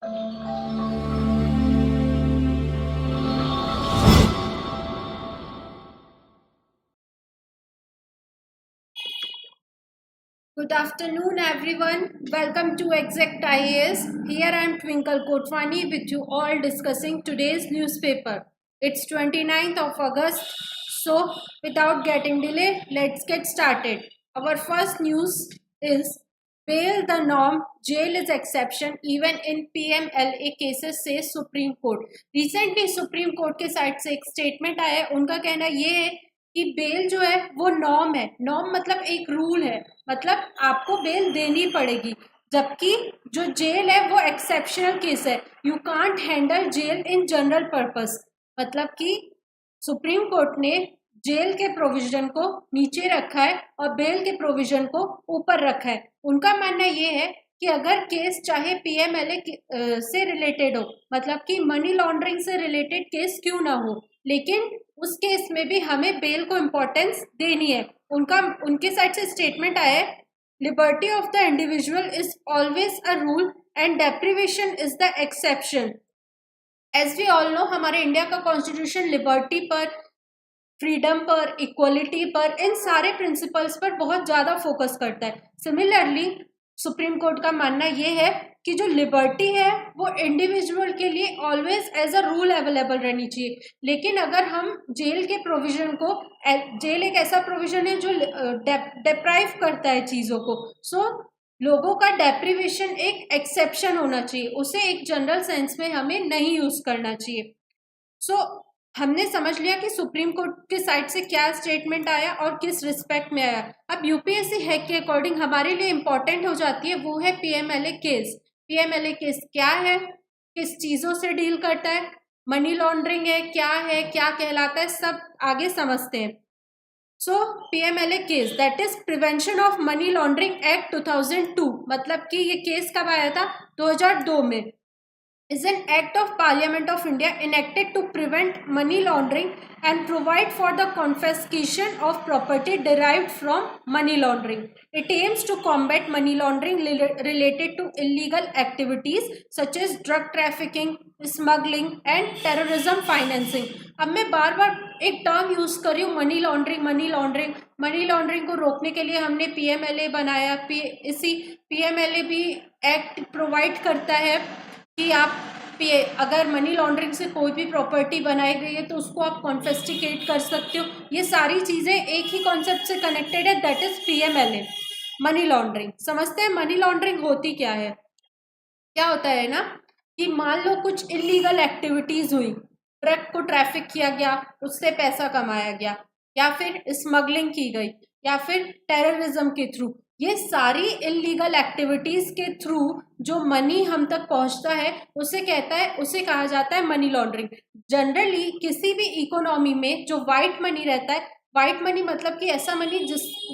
Good afternoon, everyone. Welcome to Exact IAS. Here I am Twinkle Kotwani with you all discussing today's newspaper. It's 29th of August. So, without getting delay, let's get started. Our first news is bail the norm, jail is exception even in PMLA cases, says Supreme Court. Recently Supreme Court के side से एक statement आया है. उनका कहना ये है कि बेल जो है वो नॉर्म है. नॉर्म मतलब एक रूल है, मतलब आपको बेल देनी पड़ेगी, जबकि जो जेल है वो एक्सेप्शनल केस है. You can't handle jail in general purpose. मतलब कि सुप्रीम कोर्ट ने जेल के प्रोविजन को नीचे रखा है और बेल के प्रोविजन को ऊपर रखा है. उनका मानना ये है कि अगर केस चाहे पीएमएलए से रिलेटेड हो, मतलब कि मनी लॉन्ड्रिंग से रिलेटेड केस क्यों ना हो, लेकिन उस केस में भी हमें बेल को इम्पोर्टेंस देनी है. उनके साइड से स्टेटमेंट आया है, liberty of the individual is always a rule and deprivation is the exception. As we all know, हमारे इंडिया का कॉन्स्टिट्यूशन लिबर्टी पर, फ्रीडम पर, इक्वलिटी पर, इन सारे प्रिंसिपल्स पर बहुत ज़्यादा फोकस करता है. सिमिलरली सुप्रीम कोर्ट का मानना ये है कि जो लिबर्टी है वो इंडिविजुअल के लिए always as a rule available रहनी चाहिए. लेकिन अगर हम जेल के प्रोविजन को, जेल एक ऐसा प्रोविजन है जो डिप्राइव करता है चीज़ों को, सो लोगों का डेप्रीवेशन एक एक्सेप्शन होना चाहिए, उसे एक जनरल सेंस में हमें नहीं यूज करना चाहिए. सो हमने समझ लिया कि सुप्रीम कोर्ट के साइड से क्या स्टेटमेंट आया और किस रिस्पेक्ट में आया. अब यूपीएससी हैक के अकॉर्डिंग हमारे लिए इंपॉर्टेंट हो जाती है, वो है पीएमएलए केस. पीएमएलए केस क्या है, किस चीज़ों से डील करता है, मनी लॉन्ड्रिंग है, क्या कहलाता है, सब आगे समझते हैं. So PMLA case, that is prevention of money laundering act 2002. मतलब कि ये केस कब आया था? 2002 में. is an act of Parliament of India enacted to prevent money laundering and provide for the confiscation of property derived from money laundering. It aims to combat money laundering related to illegal activities such as drug trafficking, smuggling and terrorism financing. अब मैं बार बार एक term use कर रही हूँ, money laundering. Money laundering को रोकने के लिए हमने पीएमएलए बनाया. इसी पीएमएलए भी एक्ट प्रोवाइड करता है कि आप अगर मनी लॉन्ड्रिंग से कोई भी प्रॉपर्टी बनाई गई है तो उसको आप कॉन्फिस्केट कर सकते हो. ये सारी चीज़ें एक ही कॉन्सेप्ट से कनेक्टेड है, that is PMLA. Money laundering समझते हैं. मनी लॉन्ड्रिंग होती क्या है? क्या होता है ना कि मान लो कुछ इलीगल एक्टिविटीज हुई, ट्रक को ट्रैफिक किया गया, उससे पैसा कमाया गया, या फिर स्मगलिंग की गई, या फिर टेररिज्म के थ्रू. ये सारी इलीगल एक्टिविटीज के थ्रू जो मनी हम तक पहुंचता है उसे कहा जाता है मनी लॉन्ड्रिंग. जनरली किसी भी इकोनॉमी में जो वाइट मनी रहता है, वाइट मनी मतलब कि ऐसा मनी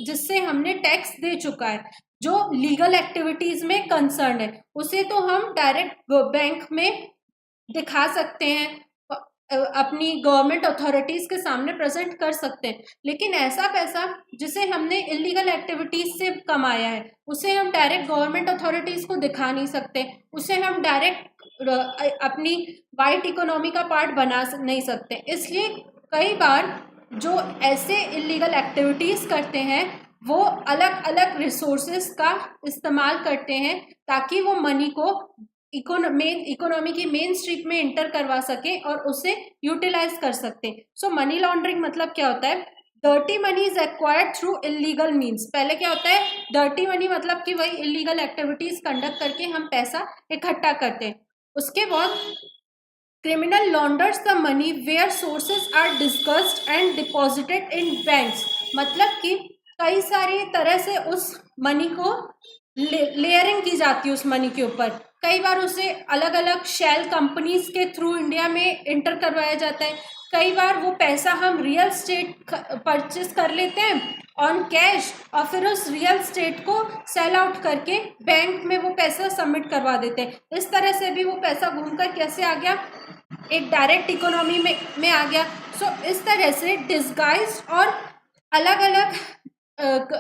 जिससे हमने टैक्स दे चुका है, जो लीगल एक्टिविटीज में कंसर्न है, उसे तो हम डायरेक्ट बैंक में दिखा सकते हैं, अपनी गवर्नमेंट अथॉरिटीज के सामने प्रेजेंट कर सकते हैं. लेकिन ऐसा पैसा जिसे हमने इलीगल एक्टिविटीज से कमाया है, उसे हम डायरेक्ट गवर्नमेंट अथॉरिटीज को दिखा नहीं सकते, उसे हम डायरेक्ट अपनी वाइट इकोनॉमी का पार्ट बना नहीं सकते. इसलिए कई बार जो ऐसे इलीगल एक्टिविटीज करते हैं वो अलग अलग रिसोर्सेस का इस्तेमाल करते हैं ताकि वो मनी को इकोनॉमी की मेन स्ट्रीम में इंटर करवा सके और उसे यूटिलाइज कर सकते. सो मनी लॉन्ड्रिंग मतलब क्या होता है? Dirty money is acquired through illegal means. पहले क्या होता है? डर्टी मनी मतलब कि वही इलीगल एक्टिविटीज कंडक्ट करके हम पैसा इकट्ठा करते हैं. उसके बाद criminal launders the money where sources are discussed and deposited in banks. मतलब कि कई सारी तरह से उस मनी को लेयरिंग की जाती है उस मनी के ऊपर. कई बार उसे अलग अलग शेल कंपनीज के थ्रू इंडिया में इंटर करवाया जाता है. कई बार वो पैसा हम रियल स्टेट परचेस कर लेते हैं ऑन कैश और फिर उस रियल स्टेट को सेल आउट करके बैंक में वो पैसा सबमिट करवा देते हैं. इस तरह से भी वो पैसा घूमकर कैसे आ गया? एक डायरेक्ट इकोनॉमी में आ गया. सो इस तरह से डिस्गाइज और अलग अलग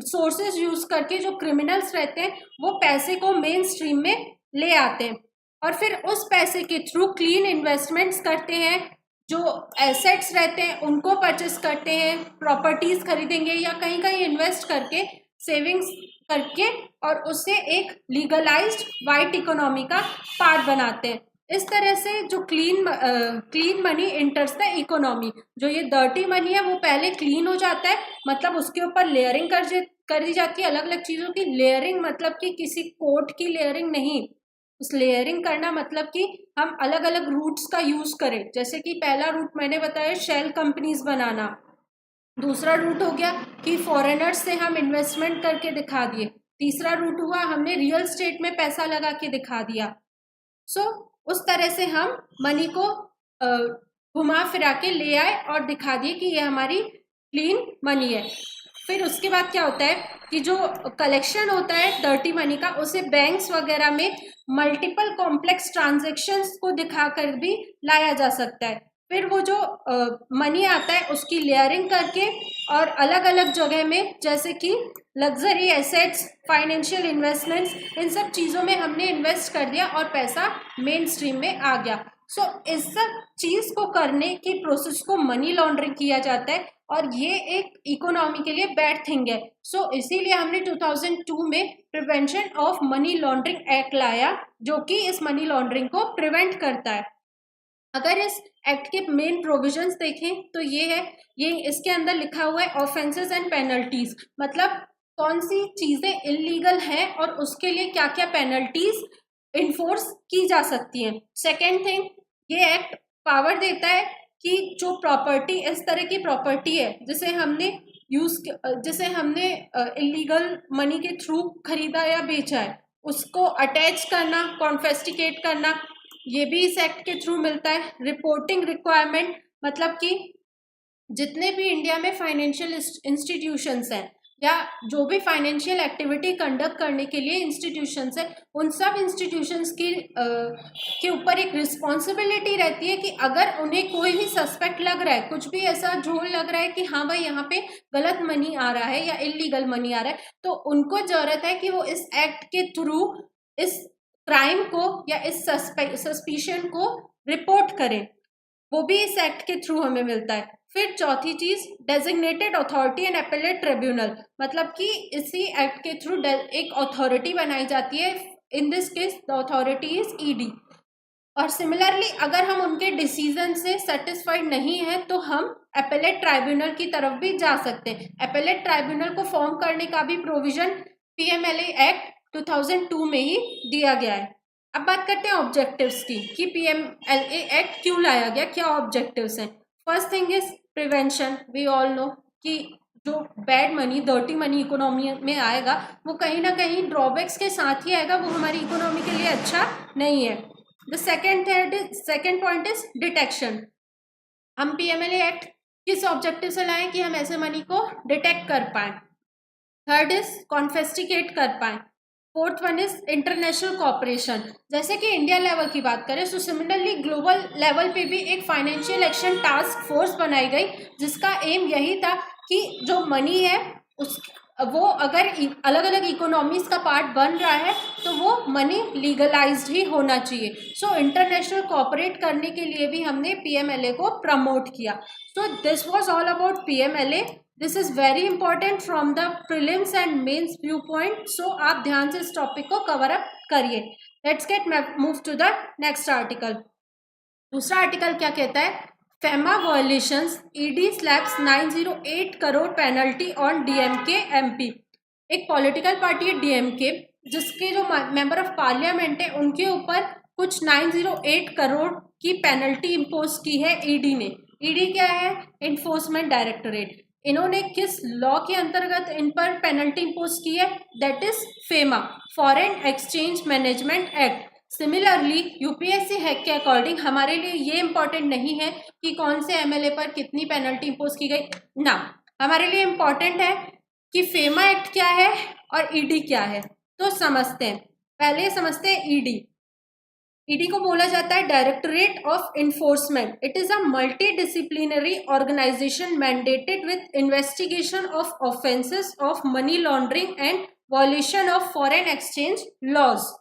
सोर्सेज यूज करके जो क्रिमिनल्स रहते हैं वो पैसे को मेन स्ट्रीम में ले आते हैं. और फिर उस पैसे के थ्रू क्लीन इन्वेस्टमेंट्स करते हैं, जो एसेट्स रहते हैं उनको परचेस करते हैं, प्रॉपर्टीज खरीदेंगे या कहीं कहीं इन्वेस्ट करके सेविंग्स करके और उससे एक लीगलाइज्ड वाइट इकोनॉमी का पार्ट बनाते हैं। इस तरह से जो क्लीन मनी इंटर्स द इकोनॉमी, जो ये डर्टी मनी है वो पहले क्लीन हो जाता है, मतलब उसके ऊपर लेयरिंग कर दी जाती है अलग अलग चीज़ों की। लेयरिंग मतलब कि किसी कोट की लेयरिंग नहीं, उस लेयरिंग करना मतलब कि हम अलग अलग रूट्स का यूज करें। जैसे कि पहला रूट मैंने बताया शेल कंपनीज बनाना, दूसरा रूट हो गया कि फॉरेनर्स से हम इन्वेस्टमेंट करके दिखा दिए, तीसरा रूट हुआ हमने रियल स्टेट में पैसा लगा के दिखा दिया। सो उस तरह से हम मनी को घुमा फिरा के ले आए और दिखा दिए कि ये हमारी क्लीन मनी है। फिर उसके बाद क्या होता है कि जो कलेक्शन होता है डर्टी मनी का, उसे बैंक्स वगैरह में मल्टीपल कॉम्प्लेक्स ट्रांजेक्शन्स को दिखाकर भी लाया जा सकता है। फिर वो जो मनी आता है उसकी लेयरिंग करके और अलग अलग जगह में, जैसे कि लग्जरी एसेट्स, फाइनेंशियल इन्वेस्टमेंट्स, इन सब चीज़ों में हमने इन्वेस्ट कर दिया और पैसा मेन स्ट्रीम में आ गया। सो इस सब चीज़ को करने की प्रोसेस को मनी लॉन्ड्रिंग किया जाता है और ये एक इकोनॉमी के लिए बैड थिंग है। सो इसीलिए हमने 2002 में prevention of money laundering act लाया, जो कि इस मनी लॉन्ड्रिंग को प्रिवेंट करता है। अगर इस एक्ट के मेन प्रोविजंस देखें तो ये है, ये इसके अंदर लिखा हुआ है ऑफेंसेस एंड पेनल्टीज, मतलब कौन सी चीजें इलीगल हैं और उसके लिए क्या क्या पेनल्टीज इन्फोर्स की जा सकती हैं। सेकेंड थिंग, ये एक्ट पावर देता है कि जो प्रॉपर्टी, इस तरह की प्रॉपर्टी है जिसे हमने इलीगल मनी के थ्रू खरीदा या बेचा है, उसको अटैच करना, कॉन्फेस्टिकेट करना, ये भी इस एक्ट के थ्रू मिलता है। रिपोर्टिंग रिक्वायरमेंट, मतलब कि जितने भी इंडिया में फाइनेंशियल इंस्टीट्यूशंस हैं या जो भी फाइनेंशियल एक्टिविटी कंडक्ट करने के लिए इंस्टीट्यूशंस हैं, उन सब इंस्टीट्यूशंस की के ऊपर एक रिस्पॉन्सिबिलिटी रहती है कि अगर उन्हें कोई भी सस्पेक्ट लग रहा है, कुछ भी ऐसा झोल लग रहा है कि हाँ भाई यहाँ पे गलत मनी आ रहा है या इलीगल मनी आ रहा है, तो उनको जरूरत है कि वो इस एक्ट के थ्रू इस क्राइम को या इस सस्पिशन को रिपोर्ट करें, वो भी इस एक्ट के थ्रू हमें मिलता है। फिर चौथी चीज, designated authority and appellate tribunal, मतलब कि इसी एक्ट के थ्रू एक अथॉरिटी बनाई जाती है, in this case the authority is ED. और सिमिलरली अगर हम उनके डिसीजन से सेटिस्फाइड नहीं है तो हम एपेलेट ट्राइब्यूनल की तरफ भी जा सकते हैं। एपेलेट ट्राइब्यूनल को फॉर्म करने का भी प्रोविजन पीएमएलए एक्ट 2002 में ही दिया गया है। अब बात करते हैं ऑब्जेक्टिव्स की कि पीएमएलए एक्ट क्यों लाया गया, क्या ऑब्जेक्टिव्स हैं। First thing is prevention. We all know कि जो bad money, dirty money economy में आएगा वो कहीं ना कहीं ड्रॉबैक्स के साथ ही आएगा, वो हमारी इकोनॉमी के लिए अच्छा नहीं है। The second point is detection. हम पीएमएलए एक्ट किस ऑब्जेक्टिव से लाएं कि हम ऐसे मनी को डिटेक्ट कर पाए। थर्ड इज कॉन्फेस्टिकेट कर पाए। Fourth one is international cooperation. जैसे कि इंडिया लेवल की बात करें तो सिमिलरली ग्लोबल लेवल पे भी एक फाइनेंशियल एक्शन टास्क फोर्स बनाई गई, जिसका एम यही था कि जो मनी है उस वो अगर अलग अलग इकोनॉमीज का पार्ट बन रहा है तो वो मनी लीगलाइज्ड ही होना चाहिए। सो इंटरनेशनल कॉपरेट करने के लिए भी हमने पीएमएलए को प्रमोट किया। So this was all about PMLA. This is very important from the prelims and mains view point. So आप ध्यान से इस टॉपिक को कवर अप करिए। Let's get move to the next article. दूसरा आर्टिकल क्या कहता है, FEMA violations, ED slaps 908 crore penalty on DMK MP. एक पॉलिटिकल पार्टी है डीएमके, जिसके जो मेंबर ऑफ पार्लियामेंट है उनके ऊपर कुछ 908 करोड़ की पेनल्टी इम्पोज की है ईडी ने। ईडी क्या है, इन्फोर्समेंट डायरेक्टोरेट। इन्होंने किस लॉ के अंतर्गत इन पर पेनल्टी इम्पोज की है, that is FEMA, foreign exchange management act. Similarly UPSC hack के अकॉर्डिंग हमारे लिए ये इंपॉर्टेंट नहीं है कि कौन से एमएलए पर कितनी पेनल्टी इम्पोज की गई ना, हमारे लिए इंपॉर्टेंट है कि फेमा एक्ट क्या है और ईडी क्या है। तो समझते हैं, पहले समझते हैं ईडी। ईडी को बोला जाता है directorate of enforcement. It is a multidisciplinary organisation mandated with investigation of offences of money laundering and violation of foreign exchange laws.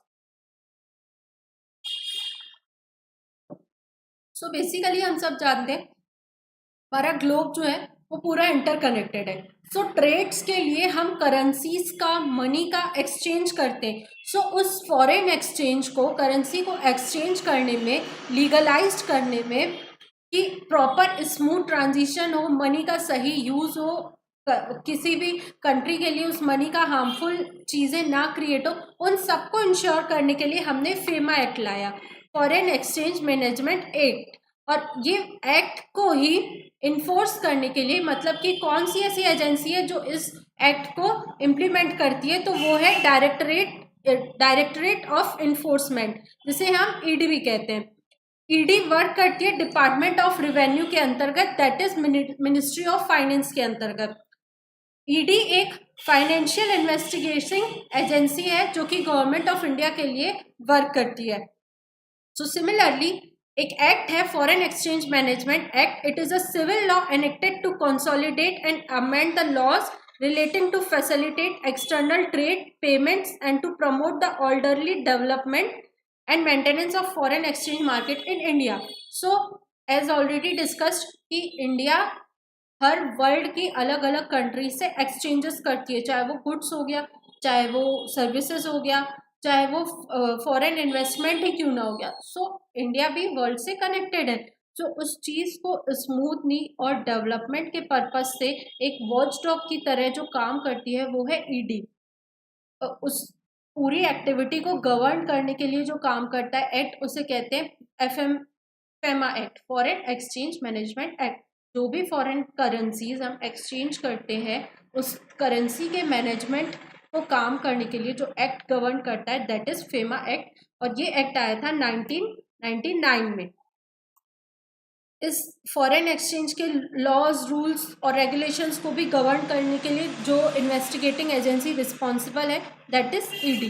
So basically हम सब जानते हैं हमारा ग्लोब जो है वो पूरा इंटरकनेक्टेड है। सो ट्रेड्स के लिए हम करेंसीज का, मनी का एक्सचेंज करते हैं। सो उस फॉरेन एक्सचेंज को, करेंसी को एक्सचेंज करने में, लीगलाइज्ड करने में, कि प्रॉपर स्मूथ ट्रांजिशन हो, मनी का सही यूज हो, किसी भी कंट्री के लिए उस मनी का हार्मफुल चीज़ें ना क्रिएट हो, उन सबको इंश्योर करने के लिए हमने फेमा एक्ट लाया, फॉरेन एक्सचेंज मैनेजमेंट एक्ट। और ये एक्ट को ही इन्फोर्स करने के लिए, मतलब कि कौन सी ऐसी एजेंसी है जो इस एक्ट को इम्प्लीमेंट करती है, तो वो है डायरेक्टरेट ऑफ इन्फोर्समेंट, जिसे हम ईडी भी कहते हैं। ईडी वर्क करती है डिपार्टमेंट ऑफ रेवेन्यू के अंतर्गत, that is ministry of finance के अंतर्गत। ईडी एक फाइनेंशियल इन्वेस्टिगेशन एजेंसी है जो कि गवर्नमेंट ऑफ इंडिया के लिए वर्क करती है। सो सिमिलरली एक एक्ट है foreign exchange management act. It is a civil law enacted to consolidate and amend the laws relating to facilitate external trade, payments and to promote the orderly development and maintenance of foreign exchange market in India. So as already discussed कि India हर world की अलग अलग country से exchanges करती है, चाहे वो goods हो गया, चाहे वो सर्विसेज हो गया, चाहे वो फॉरेन इन्वेस्टमेंट ही क्यों ना हो गया। सो इंडिया भी वर्ल्ड से कनेक्टेड है। जो उस चीज़ को स्मूथली और डेवलपमेंट के पर्पस से एक वॉचडॉग की तरह जो काम करती है वो है ईडी। उस पूरी एक्टिविटी को गवर्न करने के लिए जो काम करता है एक्ट, उसे कहते हैं FEMA act, foreign exchange management act. जो भी फॉरेन करेंसीज हम एक्सचेंज करते हैं, उस करेंसी के मैनेजमेंट को काम करने के लिए जो एक्ट गवर्न करता है, दैट इज फेमा एक्ट। और ये एक्ट आया था 1999 में। इस फॉरेन एक्सचेंज के लॉज, रूल्स और रेगुलेशंस को भी गवर्न करने के लिए जो इन्वेस्टिगेटिंग एजेंसी रिस्पॉन्सिबल है, that is ED.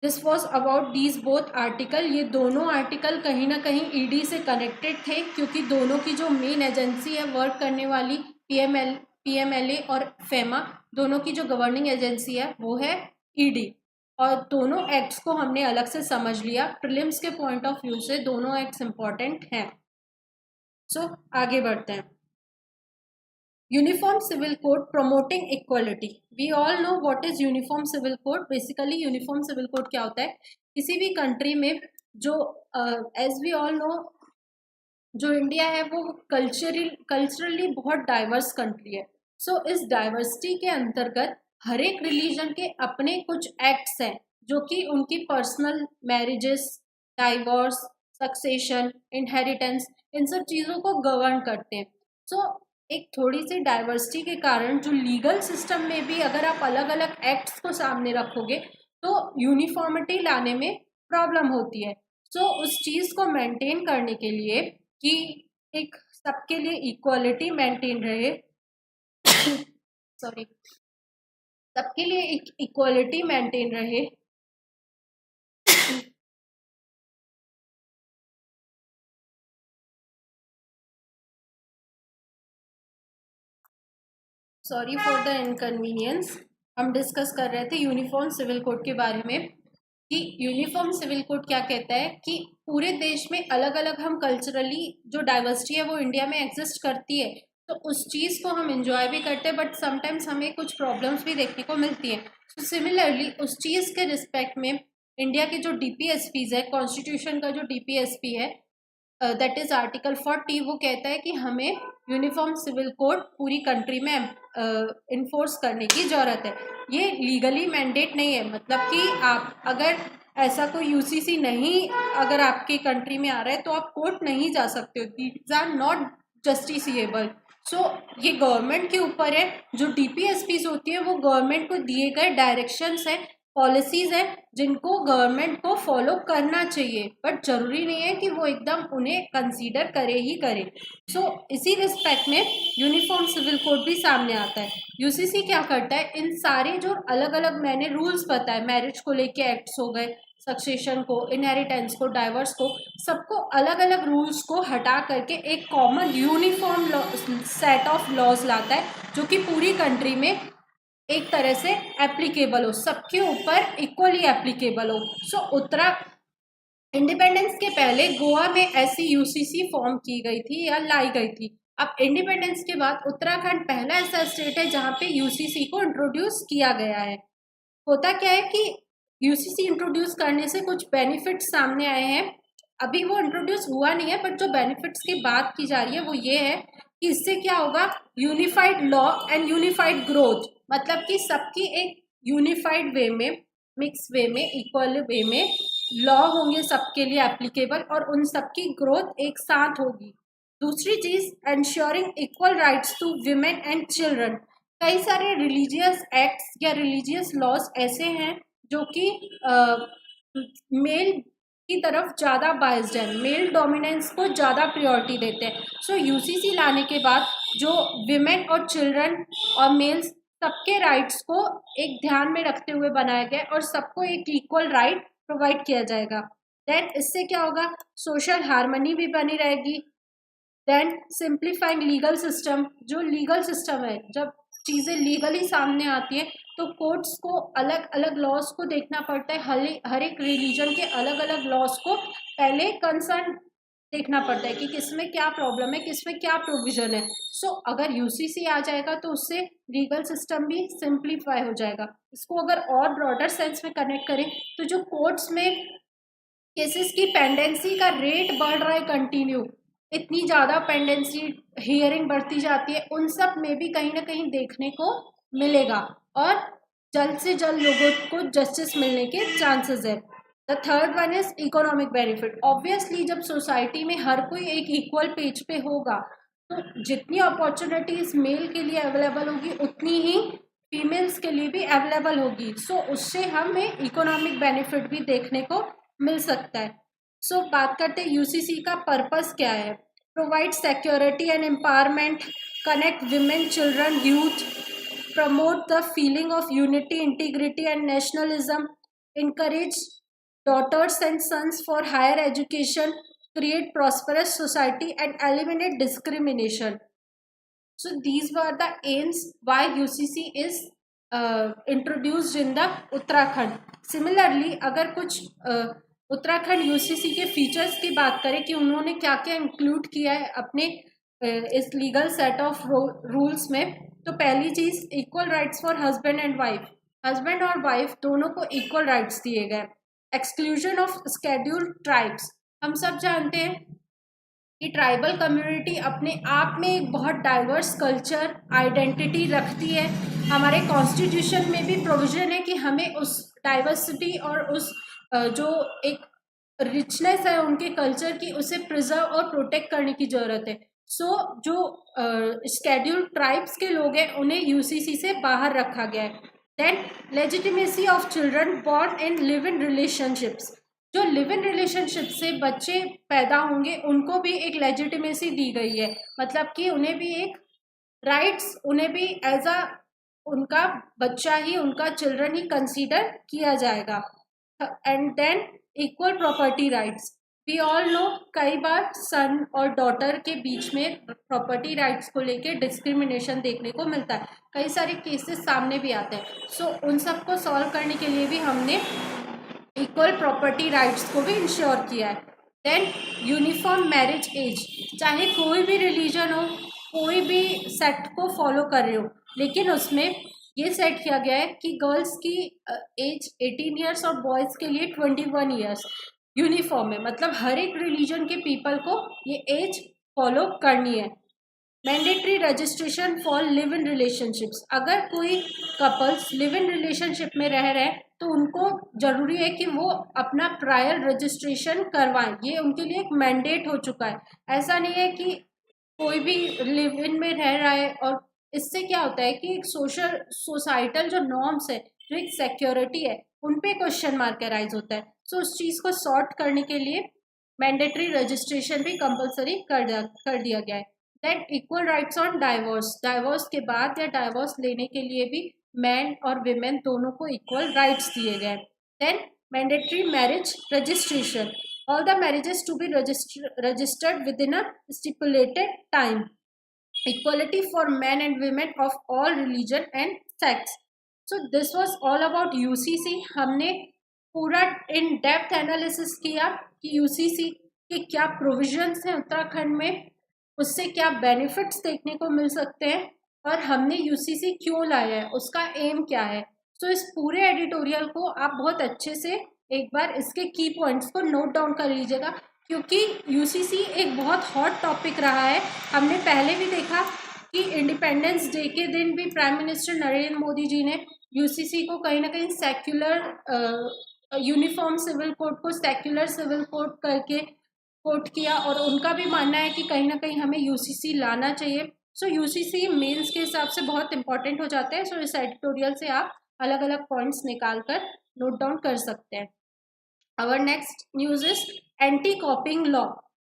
This was about these both article. ये दोनों आर्टिकल कहीं ना कहीं ईडी से कनेक्टेड थे, क्योंकि दोनों की जो मेन एजेंसी है वर्क करने वाली, पीएमएलए और फेमा, दोनों की जो गवर्निंग एजेंसी है वो है ईडी। और दोनों एक्ट्स को हमने अलग से समझ लिया। प्रीलिम्स के पॉइंट ऑफ व्यू से दोनों एक्ट्स इंपॉर्टेंट हैं। सो आगे बढ़ते हैं। Uniform civil code promoting equality. We all know what is uniform civil code. Basically uniform civil code क्या होता है? किसी भी कंट्री में जो एज वी ऑल नो, जो इंडिया है वो कल्चरली बहुत डाइवर्स कंट्री है। सो इस डाइवर्सिटी के अंतर्गत हर एक रिलीजन के अपने कुछ एक्ट्स हैं जो कि उनकी personal marriages, divorce, succession, inheritance, इन सब चीज़ों को गवर्न करते हैं। सो एक थोड़ी सी डाइवर्सिटी के कारण जो लीगल सिस्टम में भी अगर आप अलग अलग एक्ट्स को सामने रखोगे तो यूनिफॉर्मिटी लाने में प्रॉब्लम होती है। सो उस चीज़ को मेंटेन करने के लिए कि एक सबके लिए इक्वालिटी मेंटेन रहे सॉरी, सबके लिए एक इक्वालिटी मेंटेन रहे, सॉरी फॉर द इनकन्वीनियंस। हम डिस्कस कर रहे थे यूनिफॉर्म सिविल कोड के बारे में कि यूनिफॉर्म सिविल कोड क्या कहता है कि पूरे देश में अलग अलग हम कल्चरली जो डाइवर्सिटी है वो इंडिया में एग्जिस्ट करती है, तो उस चीज़ को हम इंजॉय भी करते हैं, बट समटाइम्स हमें कुछ प्रॉब्लम्स भी देखने को मिलती है। तो सिमिलरली उस चीज़ के रिस्पेक्ट में इंडिया के जो डीपीएसपीज है, कॉन्स्टिट्यूशन का जो डीपीएसपी है, दैट इज आर्टिकल 40, वो कहता है कि हमें यूनिफॉर्म सिविल कोड पूरी कंट्री में इन्फोर्स करने की ज़रूरत है। ये लीगली मैंडेट नहीं है, मतलब कि आप अगर ऐसा कोई यूसीसी नहीं अगर आपके कंट्री में आ रहा है तो आप कोर्ट नहीं जा सकते हो। These are not justiciable. So ये गवर्नमेंट के ऊपर है। जो डीपीएसपीज होती है वो गवर्नमेंट को दिए गए डायरेक्शंस हैं, पॉलिसीज है जिनको गवर्नमेंट को फॉलो करना चाहिए, बट जरूरी नहीं है कि वो एकदम उन्हें कंसीडर करे ही करे। सो इसी रिस्पेक्ट में यूनिफॉर्म सिविल कोड भी सामने आता है। यूसीसी क्या करता है, इन सारे जो अलग अलग मैंने रूल्स बताए, मैरिज को लेके एक्ट्स हो गए, सक्सेशन को, इनहेरिटेंस को, डाइवर्स को, सबको अलग अलग रूल्स को हटा करके एक common uniform set of laws लाता है जो कि पूरी कंट्री में एक तरह से एप्लीकेबल हो, सबके ऊपर इक्वली एप्लीकेबल हो। सो इंडिपेंडेंस के पहले गोवा में ऐसी यूसीसी फॉर्म की गई थी या लाई गई थी। अब इंडिपेंडेंस के बाद उत्तराखंड पहला ऐसा स्टेट है जहाँ पे यूसीसी को इंट्रोड्यूस किया गया है। होता क्या है कि यूसीसी इंट्रोड्यूस करने से कुछ बेनिफिट्स सामने आए हैं। अभी वो इंट्रोड्यूस हुआ नहीं है, बट जो बेनिफिट्स की बात की जा रही है वो ये है कि इससे क्या होगा, unified law and unified growth, मतलब कि सबकी एक यूनिफाइड वे में, मिक्स वे में, इक्वल वे में लॉ होंगे सबके लिए एप्लीकेबल, और उन सबकी ग्रोथ एक साथ होगी। दूसरी चीज, ensuring equal rights to women and children. कई सारे रिलीजियस एक्ट्स या रिलीजियस लॉज ऐसे हैं जो कि मेल की तरफ ज़्यादा बाइज्ड है, मेल डोमिनेंस को ज़्यादा प्रायोरिटी देते हैं। सो यूसीसी लाने के बाद जो विमेन और चिल्ड्रन और मेल्स सबके राइट्स को एक ध्यान में रखते हुए बनाया गया और सबको एक इक्वल राइट प्रोवाइड किया जाएगा। देन इससे क्या होगा, सोशल हार्मनी भी बनी रहेगी। देन सिंप्लीफाइंग लीगल सिस्टम, जो लीगल सिस्टम है, जब चीज़ें लीगली सामने आती है तो कोर्ट्स को अलग अलग लॉज को देखना पड़ता है। हर एक रिलीजन के अलग अलग लॉज को पहले कंसर्न देखना पड़ता है कि किसमें क्या प्रॉब्लम है, किसमें क्या प्रोविजन है। सो अगर यूसीसी आ जाएगा तो उससे लीगल सिस्टम भी सिंप्लीफाई हो जाएगा। इसको अगर और ब्रॉडर सेंस में कनेक्ट करें तो जो कोर्ट्स में केसेस की पेंडेंसी का रेट बढ़ रहा है कंटिन्यू, इतनी ज़्यादा पेंडेंसी हियरिंग बढ़ती जाती है, उन सब में भी कहीं ना कहीं देखने को मिलेगा और जल्द से जल्द लोगों को जस्टिस मिलने के चांसेस है। The third one is economic benefit. Obviously जब सोसाइटी में हर कोई एक इक्वल पेज पे होगा तो जितनी अपॉर्चुनिटीज मेल के लिए अवेलेबल होगी उतनी ही फीमेल्स के लिए भी अवेलेबल होगी। सो उससे हमें इकोनॉमिक बेनिफिट भी देखने को मिल सकता है। सो बात करते हैं यूसीसी का पर्पस क्या है। Provide security and empowerment, connect women, children, youth, promote the feeling of unity, integrity and nationalism, encourage daughters and sons for higher education, create prosperous society and eliminate discrimination. So these were the aims why UCC is introduced in the Uttarakhand. Similarly, अगर कुछ Uttarakhand UCC के features की बात करें कि उन्होंने क्या क्या इंक्लूड किया है अपने इस लीगल सेट ऑफ रूल्स में, तो पहली चीज, equal rights for husband and wife. Husband और वाइफ दोनों को इक्वल राइट्स दिए गए। Exclusion of scheduled tribes. हम सब जानते हैं कि ट्राइबल कम्युनिटी अपने आप में एक बहुत डाइवर्स कल्चर आइडेंटिटी रखती है। हमारे कॉन्स्टिट्यूशन में भी प्रोविजन है कि हमें उस डाइवर्सिटी और उस जो एक रिचनेस है उनके कल्चर की, उसे प्रिजर्व और प्रोटेक्ट करने की ज़रूरत है। सो जो शेड्यूल्ड ट्राइब्स के लोग हैं उन्हें यूसीसी से बाहर रखा गया है। Then legitimacy of children born in live in relationships. जो लिव इन रिलेशनशिप से बच्चे पैदा होंगे उनको भी एक लेजिटिमेसी दी गई है, मतलब कि उन्हें भी एक राइट्स, उन्हें भी एज अ उनका बच्चा ही, उनका चिल्ड्रन ही कंसीडर किया जाएगा। And then equal property rights. We all know कई बार सन और डॉटर के बीच में प्रॉपर्टी राइट्स को लेके डिस्क्रिमिनेशन देखने को मिलता है, कई सारे केसेस सामने भी आते हैं। सो उन सबको सॉल्व करने के लिए भी हमने इक्वल प्रॉपर्टी राइट्स को भी इंश्योर किया है। Then uniform marriage age. चाहे कोई भी रिलीजन हो, कोई भी सेट को फॉलो कर रहे हो, लेकिन उसमें ये सेट किया गया है कि गर्ल्स की एज 18 ईयर्स और बॉयज़ के लिए 21 ईयर्स यूनिफॉर्म है। मतलब हर एक रिलीजन के पीपल को ये एज फॉलो करनी है। Mandatory registration for live in relationships. अगर कोई कपल्स लिव इन रिलेशनशिप में रह रहे हैं तो उनको ज़रूरी है कि वो अपना प्रायर रजिस्ट्रेशन करवाएं। ये उनके लिए एक मैंडेट हो चुका है। ऐसा नहीं है कि कोई भी लिव इन में रह रहा है, और इससे क्या होता है कि एक सोसाइटल जो नॉर्म्स है, जो एक सिक्योरिटी है, उन पे क्वेश्चन मार्क राइज होता है। सो उस चीज़ को सॉर्ट करने के लिए मैंडेटरी रजिस्ट्रेशन भी कंपलसरी कर दिया गया है। Than equal rights on divorce. Divorce के बाद या डाइवोर्स लेने के लिए भी मैन और विमेन दोनों को इक्वल राइट्स दिए गए। Then mandatory marriage registration. All the marriages to be registered within a stipulated time. Equality for men and women of all religion and sects. So this was all about UCC. हमने पूरा in depth analysis किया कि UCC के क्या provisions हैं उत्तराखंड में, उससे क्या बेनिफिट्स देखने को मिल सकते हैं और हमने यूसीसी क्यों लाया है, उसका एम क्या है। तो इस पूरे एडिटोरियल को आप बहुत अच्छे से एक बार इसके की पॉइंट्स को नोट डाउन कर लीजिएगा, क्योंकि यूसीसी एक बहुत हॉट टॉपिक रहा है। हमने पहले भी देखा कि इंडिपेंडेंस डे के दिन भी प्राइम मिनिस्टर नरेंद्र मोदी जी ने यूसीसी को कहीं ना कहीं सेक्युलर यूनिफॉर्म सिविल कोड को सेक्युलर सिविल कोड करके कोट किया, और उनका भी मानना है कि कहीं ना कहीं हमें यूसीसी लाना चाहिए। सो यूसीसी मेंस के हिसाब से बहुत इंपॉर्टेंट हो जाता है। सो इस एडिटोरियल से आप अलग अलग पॉइंट्स निकाल कर नोट डाउन कर सकते हैं। Our next news is anti-copying law,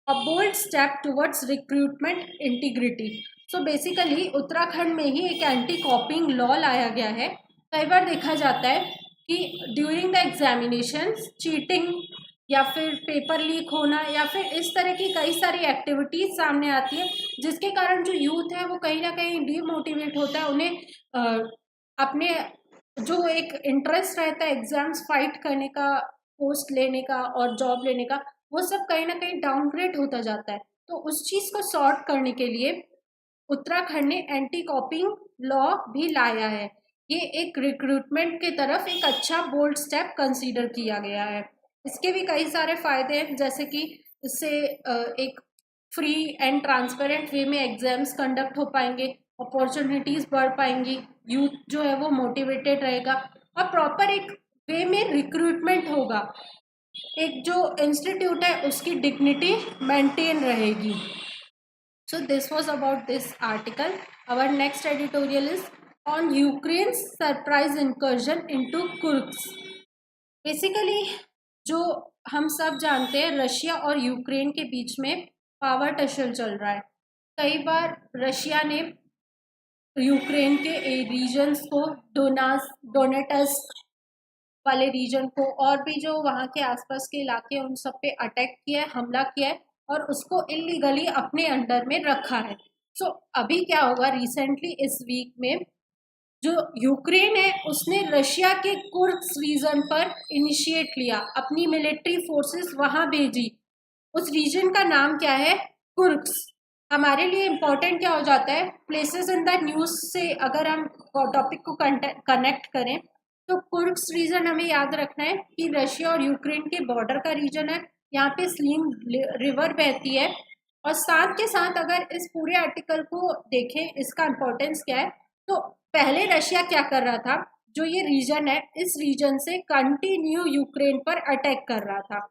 a bold step towards recruitment integrity. So basically Uttarakhand में ही एक एंटी कॉपिंग लॉ लाया गया है। कई बार देखा जाता है कि ड्यूरिंग द एग्जामिनेशंस चीटिंग या फिर पेपर लीक होना या फिर इस तरह की कई सारी एक्टिविटीज सामने आती है, जिसके कारण जो यूथ है वो कहीं ना कहीं डीमोटिवेट होता है। उन्हें अपने जो एक इंटरेस्ट रहता है एग्जाम्स फाइट करने का, पोस्ट लेने का और जॉब लेने का, वो सब कहीं ना कहीं डाउनग्रेड होता जाता है। तो उस चीज़ को सॉर्ट करने के लिए उत्तराखंड ने एंटी कॉपिंग लॉ भी लाया है। ये एक रिक्रूटमेंट की तरफ एक अच्छा बोल्ड स्टेप कंसीडर किया गया है। इसके भी कई सारे फायदे हैं, जैसे कि इससे एक फ्री एंड ट्रांसपेरेंट वे में एग्जाम्स कंडक्ट हो पाएंगे, अपॉर्चुनिटीज़ बढ़ पाएंगी, यूथ जो है वो मोटिवेटेड रहेगा और प्रॉपर एक वे में रिक्रूटमेंट होगा। एक जो इंस्टीट्यूट है उसकी डिग्निटी मेंटेन रहेगी। So this was about this article. Our next editorial is on Ukraine's surprise incursion into Kursk. Basically जो हम सब जानते हैं, रशिया और यूक्रेन के बीच में पावर टसल चल रहा है। कई बार रशिया ने यूक्रेन के रीजन्स को, डोनेटस्क वाले रीजन को और भी जो वहाँ के आसपास के इलाके हैं उन सब पे अटैक किया है, हमला किया है और उसको इलीगली अपने अंडर में रखा है। सो अभी क्या होगा, रिसेंटली इस वीक में जो यूक्रेन है उसने रशिया के कुर्स्क रीजन पर इनिशिएट लिया, अपनी मिलिट्री फोर्सेस वहां भेजी। उस रीजन का नाम क्या है, कुर्स्क। हमारे लिए इम्पोर्टेंट क्या हो जाता है, प्लेसेस इन द न्यूज से अगर हम टॉपिक को कनेक्ट करें तो कुर्स्क रीजन हमें याद रखना है कि रशिया और यूक्रेन के बॉर्डर का रीजन है। यहाँ पे स्लीम रिवर बहती है। और साथ के साथ अगर इस पूरे आर्टिकल को देखें, इसका इम्पोर्टेंस क्या है, तो पहले रशिया क्या कर रहा था, जो ये रीजन है इस रीजन से कंटिन्यू यूक्रेन पर अटैक कर रहा था।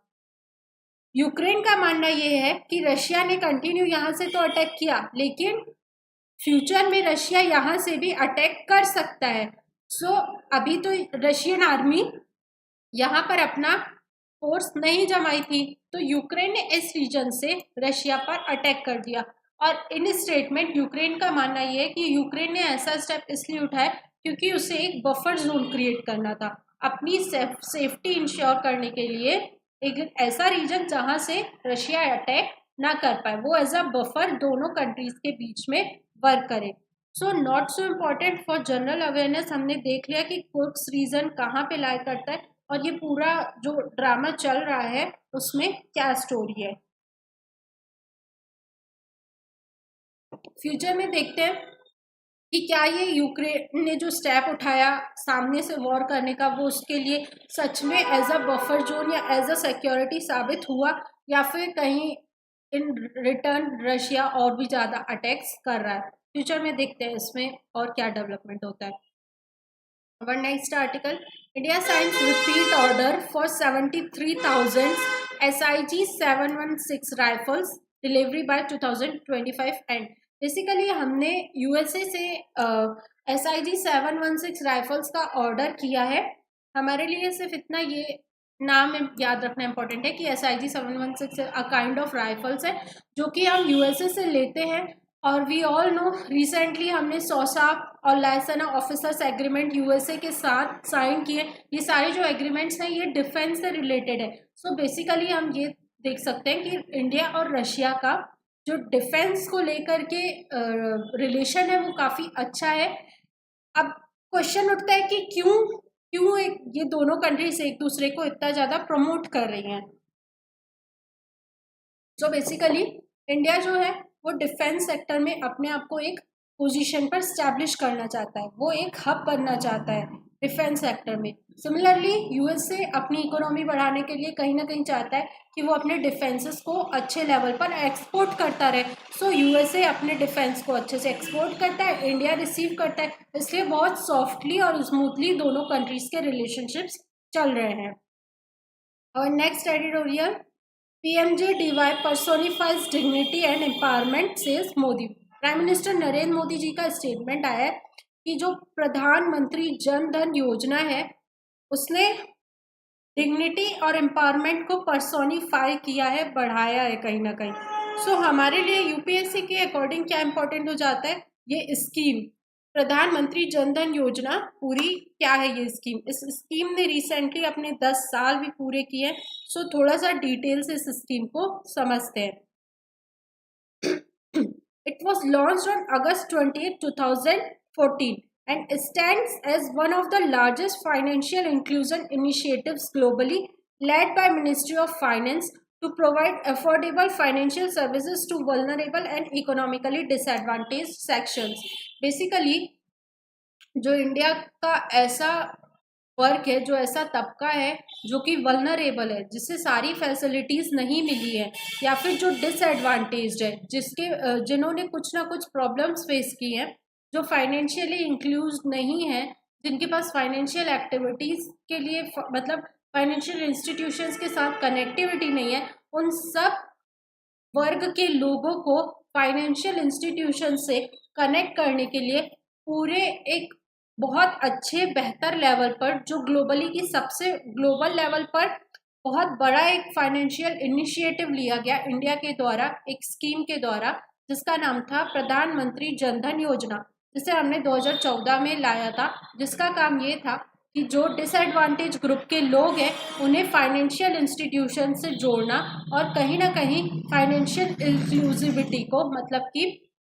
यूक्रेन का मानना ये है कि रशिया ने कंटिन्यू यहाँ से तो अटैक किया, लेकिन फ्यूचर में रशिया यहाँ से भी अटैक कर सकता है। सो अभी तो रशियन आर्मी यहाँ पर अपना फोर्स नहीं जमाई थी, तो यूक्रेन ने इस रीजन से रशिया पर अटैक कर दिया। और इन स्टेटमेंट यूक्रेन का मानना यह है कि यूक्रेन ने ऐसा स्टेप इसलिए उठाया क्योंकि उसे एक बफर जोन क्रिएट करना था, अपनी सेफ्टी इंश्योर करने के लिए एक ऐसा रीजन जहां से रशिया अटैक ना कर पाए, वो एज अ बफर दोनों कंट्रीज के बीच में वर्क करे। So not so important for general awareness, हमने देख लिया कि कुर्स्क रीजन कहाँ पे लाई करता है और ये पूरा जो ड्रामा चल रहा है उसमें क्या स्टोरी है। फ्यूचर में देखते हैं कि क्या ये यूक्रेन ने जो स्टेप उठाया सामने से वॉर करने का, वो उसके लिए सच में एज अ बफर जोन या एज अ सिक्योरिटी साबित हुआ, या फिर कहीं इन रिटर्न रशिया और भी ज़्यादा अटैक्स कर रहा है। फ्यूचर में देखते हैं इसमें और क्या डेवलपमेंट होता है। Our next article, India signs repeat order for 73,000 SIG 716 rifles delivery by 2025 end. Basically हमने यूएसए से SIG 716 राइफल्स का ऑर्डर किया है। हमारे लिए सिर्फ इतना ये नाम याद रखना इम्पोर्टेंट है कि SIG 716 a kind of rifles है जो कि हम यूएसए से लेते हैं। और वी ऑल नो रिसेंटली हमने सौसा और लाइसेना ऑफिसर्स एग्रीमेंट यूएसए के साथ साइन किए। ये सारे जो एग्रीमेंट्स हैं ये डिफेंस से रिलेटेड है। सो बेसिकली हम ये देख सकते हैं कि इंडिया और रशिया का जो डिफेंस को लेकर के रिलेशन है वो काफ़ी अच्छा है। अब क्वेश्चन उठता है कि क्यों क्यों ये दोनों कंट्रीज एक दूसरे को इतना ज़्यादा प्रमोट कर रही हैं। सो बेसिकली इंडिया जो है वो डिफेंस सेक्टर में अपने आप को एक पोजीशन पर स्टैब्लिश करना चाहता है, वो एक हब बनना चाहता है डिफेंस सेक्टर में। सिमिलरली यूएसए अपनी इकोनॉमी बढ़ाने के लिए कहीं ना कहीं चाहता है कि वो अपने डिफेंसेस को अच्छे लेवल पर एक्सपोर्ट करता रहे। सो यूएसए अपने डिफेंस को अच्छे से एक्सपोर्ट करता है, इंडिया रिसीव करता है, इसलिए बहुत सॉफ्टली और स्मूथली दोनों कंट्रीज के रिलेशनशिप्स चल रहे हैं। और next editorial, PMJDY personifies dignity and empowerment, says Modi. Prime minister Narendra Modi ji का स्टेटमेंट आया है कि जो प्रधानमंत्री जन धन योजना है उसने डिग्निटी और एम्पावरमेंट को पर्सोनिफाई किया है, बढ़ाया है कहीं ना कहीं। सो हमारे लिए यूपीएससी के अकॉर्डिंग क्या इंपॉर्टेंट हो जाता है, ये स्कीम प्रधानमंत्री जन धन योजना पूरी क्या है ये स्कीम। इस स्कीम ने रिसेंटली अपने 10 साल भी पूरे किए हैं। सो थोड़ा सा डिटेल से इस स्कीम को समझते हैं। It was launched on August 20th, 2014 and stands as one of the largest financial inclusion initiatives globally, led by Ministry of Finance to provide affordable financial services to vulnerable and economically disadvantaged sections। Basically जो India का ऐसा वर्ग है, जो ऐसा तबका है जो कि वल्नरेबल है, जिससे सारी फैसिलिटीज़ नहीं मिली है, या फिर जो डिसएडवांटेज्ड है, जिन्होंने कुछ ना कुछ प्रॉब्लम्स फेस की हैं, जो फाइनेंशियली इंक्लूड नहीं है, जिनके पास फाइनेंशियल एक्टिविटीज़ के लिए मतलब फाइनेंशियल इंस्टीट्यूशंस के साथ कनेक्टिविटी नहीं है, उन सब वर्ग के लोगों को फाइनेंशियल इंस्टीट्यूशन से कनेक्ट करने के लिए पूरे एक बहुत अच्छे बेहतर लेवल पर, जो ग्लोबली की सबसे ग्लोबल लेवल पर बहुत बड़ा एक फाइनेंशियल इनिशिएटिव लिया गया इंडिया के द्वारा, एक स्कीम के द्वारा, जिसका नाम था प्रधानमंत्री जन धन योजना, जिसे हमने 2014 में लाया था, जिसका काम ये था कि जो डिसएडवांटेज ग्रुप के लोग हैं उन्हें फाइनेंशियल इंस्टीट्यूशन से जोड़ना और कहीं ना कहीं फाइनेंशियल इंक्लूसिविटी को, मतलब कि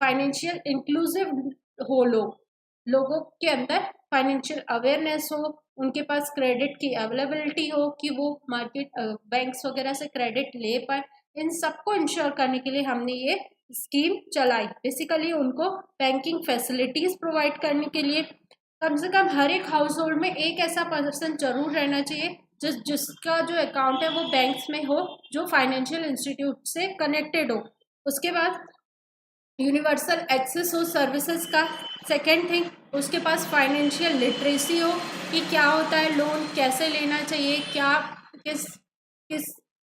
फाइनेंशियल इंक्लूसिव हो, लोगों के अंदर फाइनेंशियल अवेयरनेस हो, उनके पास क्रेडिट की अवेलेबिलिटी हो कि वो मार्केट बैंक्स वगैरह से क्रेडिट ले पाए। इन सबको इंश्योर करने के लिए हमने ये स्कीम चलाई। बेसिकली उनको बैंकिंग फैसिलिटीज़ प्रोवाइड करने के लिए कम से कम हर एक हाउस होल्ड में एक ऐसा पर्सन जरूर रहना चाहिए जिसका जो अकाउंट है वो बैंक्स में हो, जो फाइनेंशियल इंस्टीट्यूट से कनेक्टेड हो। उसके बाद यूनिवर्सल एक्सेस हो सर्विसेज का। सेकेंड थिंग, उसके पास फाइनेंशियल लिटरेसी हो कि क्या होता है लोन, कैसे लेना चाहिए, क्या किस किस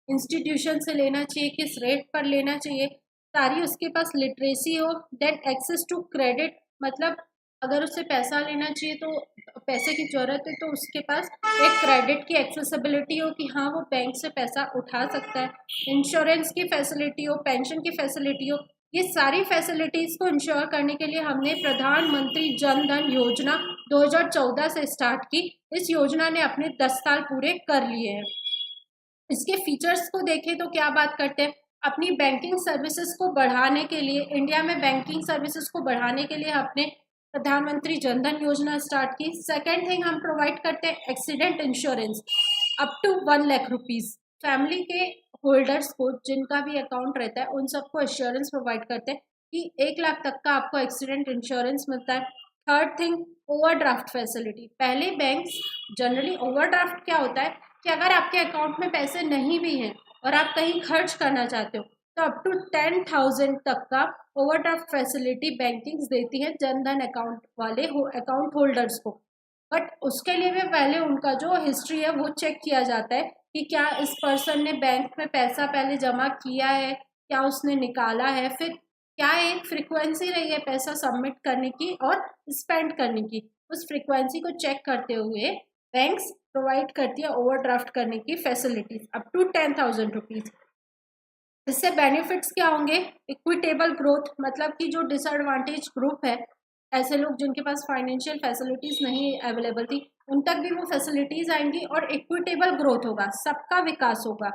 इंस्टीट्यूशन से लेना चाहिए, किस रेट पर लेना चाहिए, सारी उसके पास लिटरेसी हो। देन एक्सेस टू क्रेडिट, मतलब अगर उसे पैसा लेना चाहिए तो पैसे की ज़रूरत है तो उसके पास एक क्रेडिट की एक्सेसिबिलिटी हो कि हाँ वो बैंक से पैसा उठा सकता है। इंश्योरेंस की फैसिलिटी हो, पेंशन की फैसिलिटी हो। ये सारी फैसिलिटीज़ को इंश्योर करने के लिए हमने प्रधानमंत्री जन धन योजना 2014 से स्टार्ट की। इस योजना ने अपने 10 साल पूरे कर लिए हैं। इसके फीचर्स को देखें तो क्या बात करते हैं, अपनी बैंकिंग सर्विसेज को बढ़ाने के लिए, इंडिया में बैंकिंग सर्विसेज को बढ़ाने के लिए अपने प्रधानमंत्री जन धन योजना स्टार्ट की। सेकेंड थिंग, हम प्रोवाइड करते हैं accident insurance up to 1 lakh rupees. Family के होल्डर्स को, जिनका भी अकाउंट रहता है, उन सबको इंश्योरेंस प्रोवाइड करते हैं कि 1 लाख तक का आपको एक्सीडेंट इंश्योरेंस मिलता है। Third thing, overdraft facility. पहले बैंक्स जनरली, ओवरड्राफ्ट क्या होता है कि अगर आपके अकाउंट में पैसे नहीं भी हैं और आप कहीं खर्च करना चाहते हो तो अप टू 10,000 तक का ओवरड्राफ्ट फैसिलिटी बैंकिंग देती है जन धन अकाउंट वाले अकाउंट होल्डर्स को। बट उसके लिए भी पहले उनका जो हिस्ट्री है वो चेक किया जाता है कि क्या इस पर्सन ने बैंक में पैसा पहले जमा किया है, क्या उसने निकाला है, फिर क्या एक फ्रीक्वेंसी रही है पैसा सबमिट करने की और स्पेंड करने की। उस फ्रीक्वेंसी को चेक करते हुए बैंक्स प्रोवाइड करती है ओवरड्राफ्ट करने की फैसिलिटीज अप टू 10,000 रुपीज़। इससे बेनिफिट्स क्या होंगे, इक्विटेबल ग्रोथ, मतलब कि जो डिसएडवांटेज ग्रुप है, ऐसे लोग जिनके पास फाइनेंशियल फैसिलिटीज़ नहीं अवेलेबल थी, उन तक भी वो फैसिलिटीज़ आएंगी और इक्विटेबल ग्रोथ होगा, सबका विकास होगा।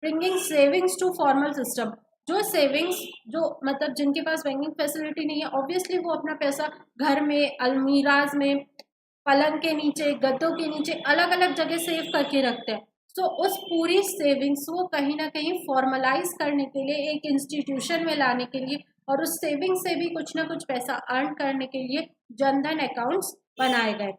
Bringing savings to formal system, जो सेविंग्स, जो मतलब जिनके पास बैंकिंग फैसिलिटी नहीं है, ऑब्वियसली वो अपना पैसा घर में, अलमीराज में, पलंग के नीचे, गद्दों के नीचे अलग अलग जगह सेव करके रखते हैं। सो उस पूरी सेविंग्स को कहीं ना कहीं फॉर्मलाइज करने के लिए, एक इंस्टीट्यूशन में लाने के लिए और उस सेविंग से भी कुछ ना कुछ पैसा अर्न करने के लिए जनधन अकाउंट्स बनाए गए।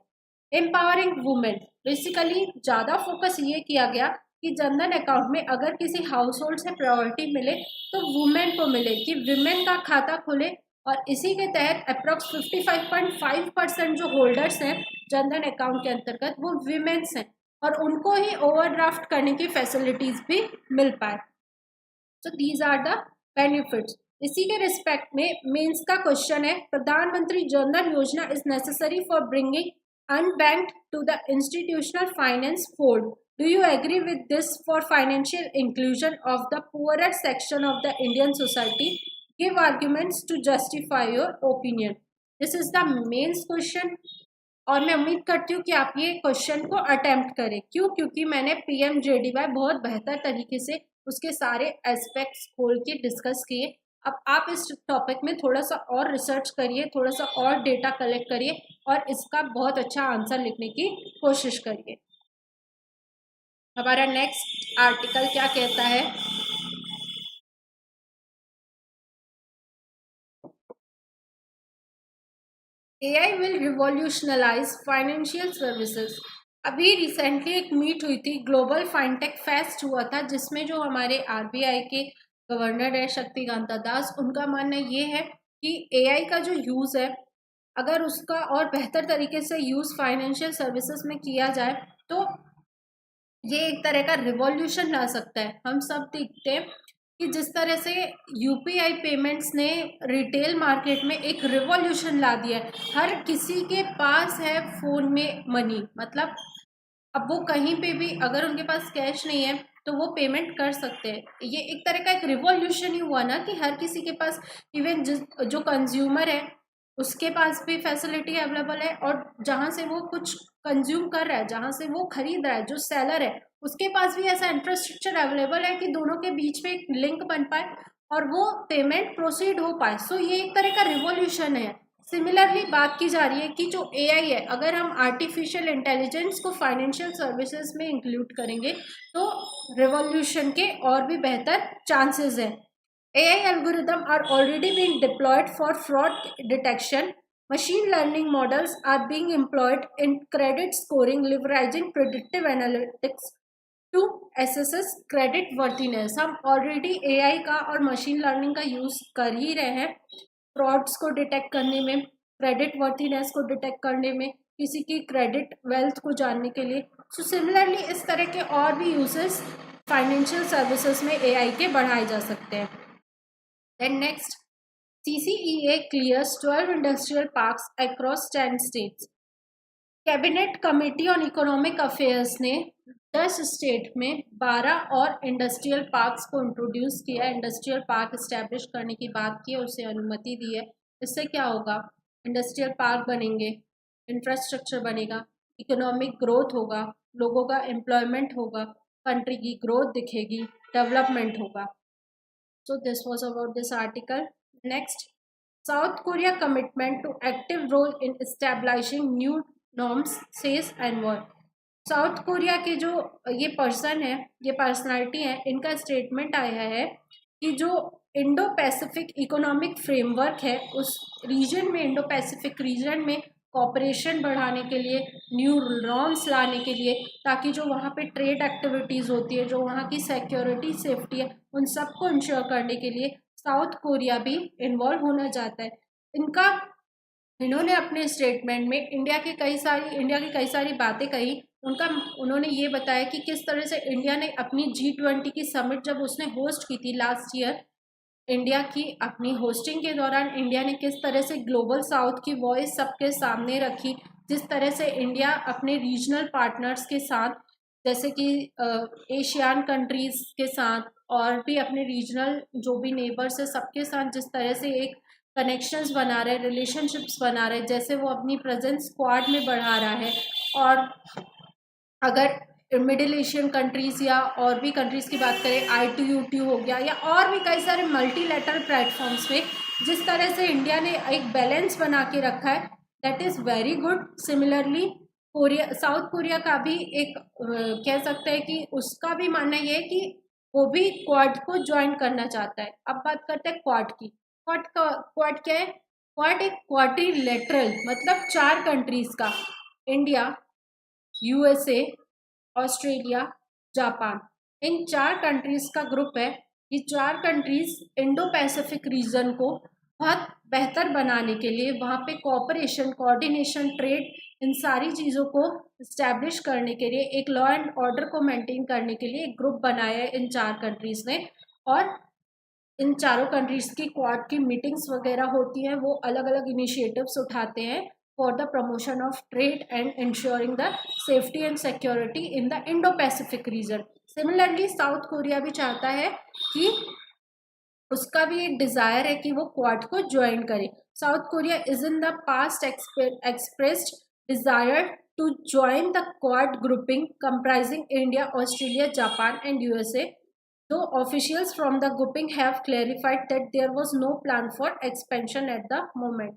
एम्पावरिंग वुमेन, बेसिकली ज़्यादा फोकस ये किया गया कि जनधन अकाउंट में अगर किसी हाउस होल्ड से प्रायोरिटी मिले तो वुमेन को मिले, कि वुमेन का खाता खुले। और इसी के तहत अप्रोक्स 55.5% जो होल्डर्स हैं जनधन अकाउंट के अंतर्गत वो वुमेन्स हैं, और उनको ही ओवरड्राफ्ट करने की फैसिलिटीज भी मिल पाए। So these are the benefits. इसी के रिस्पेक्ट में मेंस का क्वेश्चन है, प्रधानमंत्री जनधन योजना is necessary for bringing unbanked to the institutional finance fold. Do you agree with this for financial inclusion of the poorer section of the Indian society? Give arguments to justify your opinion. This is the main question. और मैं उम्मीद करती हूँ कि आप ये question को attempt करें। क्यों? क्योंकि मैंने PMJDY बहुत बेहतर तरीके से उसके सारे एस्पेक्ट्स खोल के डिस्कस किए। अब आप इस टॉपिक में थोड़ा सा और रिसर्च करिए, थोड़ा सा और डेटा कलेक्ट करिए और इसका बहुत अच्छा आंसर लिखने की कोशिश करिए। हमारा नेक्स्ट आर्टिकल क्या कहता है? AI will revolutionize financial services. अभी रिसेंटली एक मीट हुई थी, ग्लोबल फाइनटेक फेस्ट हुआ था, जिसमें जो हमारे RBI के गवर्नर है शक्तिकांता दास, उनका मानना ये है कि AI का जो यूज़ है, अगर उसका और बेहतर तरीके से यूज़ फाइनेंशियल सर्विसेज में किया जाए तो ये एक तरह का रिवॉल्यूशन ला सकता है। हम सब देखते हैं कि जिस तरह से UPI पेमेंट्स ने रिटेल मार्केट में एक रिवॉल्यूशन ला दिया है। हर किसी के पास है फ़ोन में मनी, मतलब अब वो कहीं पे भी अगर उनके पास कैश नहीं है तो वो पेमेंट कर सकते हैं। ये एक तरह का एक रिवॉल्यूशन ही हुआ ना, कि हर किसी के पास, इवन जो कंज्यूमर है उसके पास भी फैसिलिटी अवेलेबल है, और जहाँ से वो कुछ कंज्यूम कर रहा है, जहाँ से वो खरीद रहा है, जो सेलर है उसके पास भी ऐसा इंफ्रास्ट्रक्चर अवेलेबल है कि दोनों के बीच में एक लिंक बन पाए और वो पेमेंट प्रोसीड हो पाए। सो ये एक तरह का रिवॉल्यूशन है। सिमिलरली बात की जा रही है कि जो AI है, अगर हम आर्टिफिशियल इंटेलिजेंस को फाइनेंशियल सर्विसेज में इंक्लूड करेंगे तो रिवॉल्यूशन के और भी बेहतर चांसेस हैं। AI algorithms are already being deployed for fraud detection. Machine learning models are being employed in credit scoring, leveraging predictive analytics to assess credit worthiness. हम already AI का और machine learning का use कर ही रहे हैं frauds को detect करने में, क्रेडिट वर्थीनेस को डिटेक्ट करने में, किसी की क्रेडिट वेल्थ को जानने के लिए। सो सिमिलरली इस तरह के और भी यूजेस फाइनेंशियल सर्विसेज में AI के बढ़ाए जा सकते हैं। Then next, CCEA clears 12 industrial parks across 10 states. Cabinet committee on economic affairs ने 10 स्टेट में 12 और इंडस्ट्रियल पार्क्स को इंट्रोड्यूस किया, इंडस्ट्रियल पार्क इस्टेब्लिश करने की बात की है, उसे अनुमति दी है। इससे क्या होगा? इंडस्ट्रियल पार्क बनेंगे, इंफ्रास्ट्रक्चर बनेगा, इकोनॉमिक ग्रोथ होगा, लोगों का एम्प्लॉयमेंट होगा, कंट्री की ग्रोथ दिखेगी, डेवलपमेंट होगा। So this was about this article. Next, south Korea commitment to active role in establishing new norms says envoy. South Korea के जो ये पर्सन है, ये पर्सनालिटी है, इनका स्टेटमेंट आया है कि जो इंडो पैसिफिक इकोनॉमिक फ्रेमवर्क है, उस रीजन में, इंडो पैसिफिक रीजन में कॉपरेशन बढ़ाने के लिए, न्यू नॉर्म्स लाने के लिए, ताकि जो वहाँ पे ट्रेड एक्टिविटीज़ होती है, जो वहाँ की सिक्योरिटी सेफ्टी है, उन सबको इंश्योर करने के लिए साउथ कोरिया भी इन्वॉल्व होना चाहता है। इन्होंने अपने स्टेटमेंट में इंडिया की कई सारी बातें कही। उन्होंने ये बताया कि किस तरह से इंडिया ने अपनी G20 की समिट जब उसने होस्ट की थी लास्ट ईयर, इंडिया की अपनी होस्टिंग के दौरान इंडिया ने किस तरह से ग्लोबल साउथ की वॉइस सबके सामने रखी, जिस तरह से इंडिया अपने रीजनल पार्टनर्स के साथ, जैसे कि एशियान कंट्रीज़ के साथ और भी अपने रीजनल जो भी नेबर्स है सबके साथ जिस तरह से एक कनेक्शंस बना रहे, रिलेशनशिप्स बना रहे, जैसे वो अपनी प्रेजेंस स्क्वाड में बढ़ा रहा है। और अगर मिडिल एशियन कंट्रीज़ या और भी कंट्रीज़ की बात करें, ITUT हो गया या और भी कई सारे मल्टीलैटरल प्लेटफॉर्म्स पे जिस तरह से इंडिया ने एक बैलेंस बना के रखा है, that is very good. Similarly Korea, south Korea का भी एक कह सकते हैं कि उसका भी मानना ये है कि वो भी क्वाड को ज्वाइन करना चाहता है। अब बात करते हैं क्वाड की। क्वाड क्या है? क्वाड एक क्वाड्रिलेटरल मतलब 4 कंट्रीज का, इंडिया, यूएसए, ऑस्ट्रेलिया, जापान, इन 4 कंट्रीज का ग्रुप है। ये 4 कंट्रीज इंडो पैसिफिक रीजन को बहुत बेहतर बनाने के लिए, वहाँ पे कोऑपरेशन, कोऑर्डिनेशन, ट्रेड, इन सारी चीज़ों को इस्टेब्लिश करने के लिए, एक लॉ एंड ऑर्डर को मेंटेन करने के लिए एक ग्रुप बनाया है इन 4 कंट्रीज ने। और इन चारों कंट्रीज की क्वाड की मीटिंग्स वगैरह होती हैं, वो अलग अलग इनिशिएटिव्स उठाते हैं for the promotion of trade and ensuring the safety and security in the Indo Pacific region. Similarly south Korea भी चाहता है कि उसका भी एक डिजायर है कि वो क्वाड को ज्वाइन करे। South Korea is in the past expressed desire to join the quad grouping comprising India, Australia, Japan and USA, though officials from the grouping have clarified that there was no plan for expansion at the moment.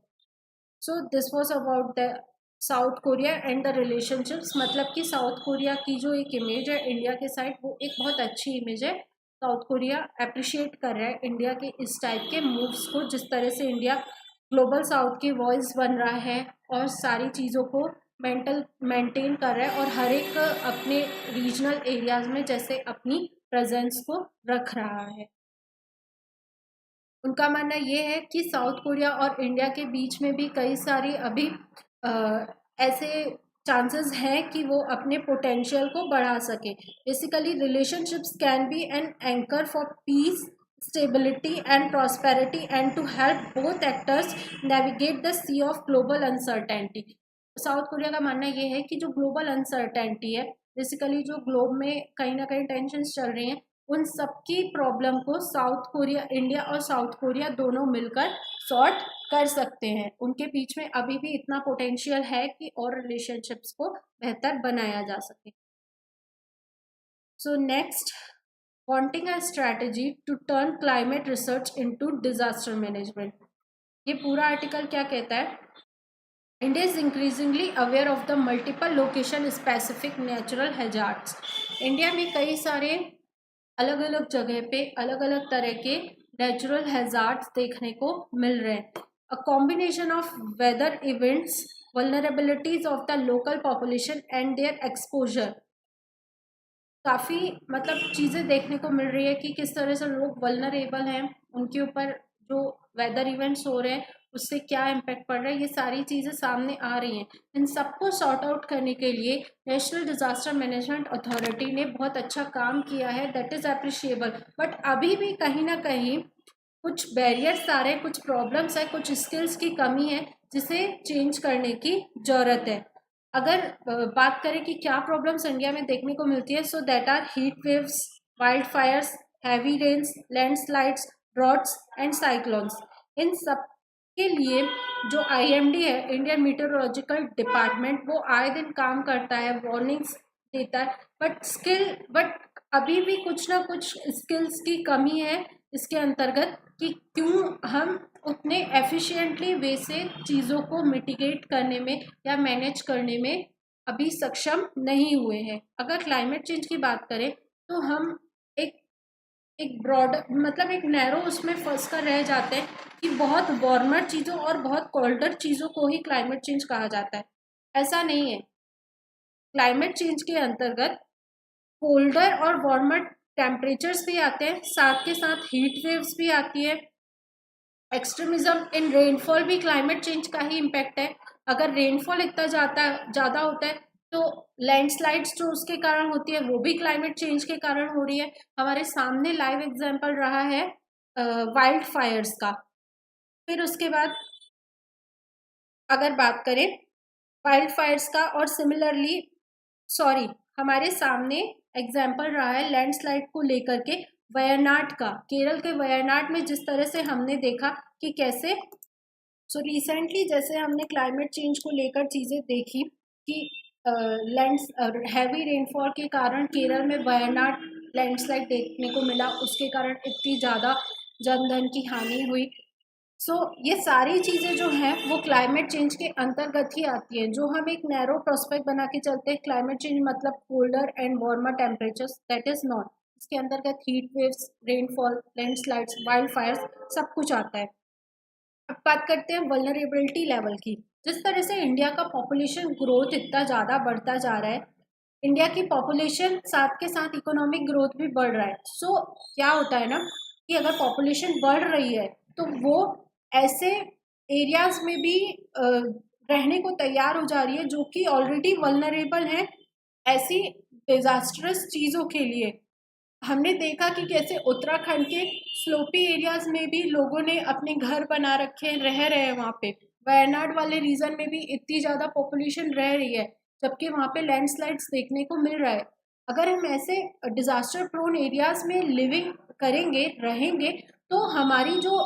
So this was about the south Korea and the relationships. मतलब कि south Korea की जो एक image है India के side, वो एक बहुत अच्छी इमेज है। साउथ कोरिया अप्रिशिएट कर रहा है इंडिया के इस टाइप के मूव्स को, जिस तरह से इंडिया ग्लोबल साउथ की वॉइस बन रहा है और सारी चीज़ों को मेंटेन कर रहा है, और हर एक अपने रीजनल एरियाज में जैसे अपनी प्रेजेंस को रख रहा है। उनका मानना ये है कि साउथ कोरिया और इंडिया के बीच में भी कई सारी अभी ऐसे चांसेस हैं कि वो अपने पोटेंशियल को बढ़ा सके। Basically relationships can be an anchor for peace, stability and prosperity and to help both actors navigate the sea of global uncertainty. South Korea का मानना ये है कि जो ग्लोबल अनसर्टेनिटी है, बेसिकली जो ग्लोब में कहीं ना कहीं टेंशन्स चल रही हैं, उन सबकी प्रॉब्लम को साउथ कोरिया, इंडिया और साउथ कोरिया दोनों मिलकर सॉर्ट कर सकते हैं। उनके बीच में अभी भी इतना पोटेंशियल है कि और रिलेशनशिप्स को बेहतर बनाया जा सके। So next, wanting a strategy to turn climate research into disaster management. ये पूरा आर्टिकल क्या कहता है? India is increasingly aware of the multiple location specific natural hazards. India में कई सारे अलग अलग जगह पे अलग अलग तरह के नेचुरल हैजार्ड्स देखने को मिल रहे हैं। A combination of weather events, vulnerabilities of the local population and their exposure. काफ़ी मतलब चीज़ें देखने को मिल रही है कि किस तरह से लोग वल्नरेबल हैं, उनके ऊपर जो वेदर इवेंट्स हो रहे हैं उससे क्या इम्पैक्ट पड़ रहा है, ये सारी चीज़ें सामने आ रही हैं। इन सबको सॉर्ट आउट करने के लिए नेशनल डिज़ास्टर मैनेजमेंट अथॉरिटी ने बहुत अच्छा काम किया है, दैट इज़ अप्रिशिएबल। बट अभी भी कहीं ना कहीं कुछ बैरियर्स आ रहे हैं, कुछ प्रॉब्लम्स है, कुछ स्किल्स की कमी है जिसे चेंज करने की ज़रूरत है। अगर बात करें कि क्या प्रॉब्लम्स इंडिया में देखने को मिलती है, so that are heat waves, wild fires, heavy rains, landslides, droughts and cyclones. इन सब के लिए जो IMD है, इंडियन मीटेरोलॉजिकल डिपार्टमेंट, वो आए दिन काम करता है, वार्निंग्स देता है, बट अभी भी कुछ ना कुछ स्किल्स की कमी है इसके अंतर्गत कि क्यों हम उतने एफिशिएंटली वे से चीज़ों को मिटिगेट करने में या मैनेज करने में अभी सक्षम नहीं हुए हैं। अगर क्लाइमेट चेंज की बात करें तो हम एक ब्रॉड मतलब एक नैरो उसमें फंस कर रह जाते हैं कि बहुत वार्मर चीज़ों और बहुत कोल्डर चीज़ों को ही क्लाइमेट चेंज कहा जाता है। ऐसा नहीं है। क्लाइमेट चेंज के अंतर्गत कोल्डर और वार्मर टेम्परेचर्स भी आते हैं, साथ के साथ हीट वेव्स भी आती है। एक्सट्रीमिज्म इन रेनफॉल भी क्लाइमेट चेंज का ही इम्पैक्ट है। अगर रेनफॉल इतना ज़्यादा होता है तो लैंडस्लाइड्स जो उसके कारण होती है वो भी क्लाइमेट चेंज के कारण हो रही है। हमारे सामने लाइव एग्जांपल रहा है वाइल्ड फायर्स का। फिर उसके बाद अगर बात करें वाइल्ड फायर्स का, और सिमिलरली हमारे सामने एग्जाम्पल रहा है लैंडस्लाइड को लेकर के वयनाड का। केरल के वयनाड में जिस तरह से हमने देखा कि कैसे रिसेंटली जैसे हमने क्लाइमेट चेंज को लेकर चीज़ें देखी कि हैवी रेनफॉल के कारण केरल में वयनाड लैंडस्लाइड देखने को मिला, उसके कारण इतनी ज़्यादा जनधन की हानि हुई। ये सारी चीज़ें जो हैं वो क्लाइमेट चेंज के अंतर्गत ही आती हैं। जो हम एक नैरो प्रोस्पेक्ट बना के चलते हैं क्लाइमेट चेंज मतलब colder and warmer temperatures, that is not. इसके अंतर्गत heat waves, rainfall, landslides, wild Fyers सब कुछ आता है। अब बात करते हैं वल्नरेबिलिटी लेवल की। जिस तरह से इंडिया का पॉपुलेशन ग्रोथ इतना ज़्यादा बढ़ता जा रहा है, इंडिया की पॉपुलेशन साथ के साथ इकोनॉमिक ग्रोथ भी बढ़ रहा है। क्या होता है ना कि अगर पॉपुलेशन बढ़ रही है तो वो ऐसे एरियाज में भी रहने को तैयार हो जा रही है जो कि ऑलरेडी वल्नरेबल है ऐसी डिजास्टरस चीज़ों के लिए। हमने देखा कि कैसे उत्तराखंड के स्लोपी एरियाज में भी लोगों ने अपने घर बना रखे हैं, रह रहे हैं वहाँ पे। वायनाड वाले रीजन में भी इतनी ज़्यादा पॉपुलेशन रह रही है, जबकि वहाँ पे लैंडस्लाइड्स देखने को मिल रहा है। अगर हम ऐसे डिजास्टर प्रोन एरियाज में लिविंग करेंगे, रहेंगे, तो हमारी जो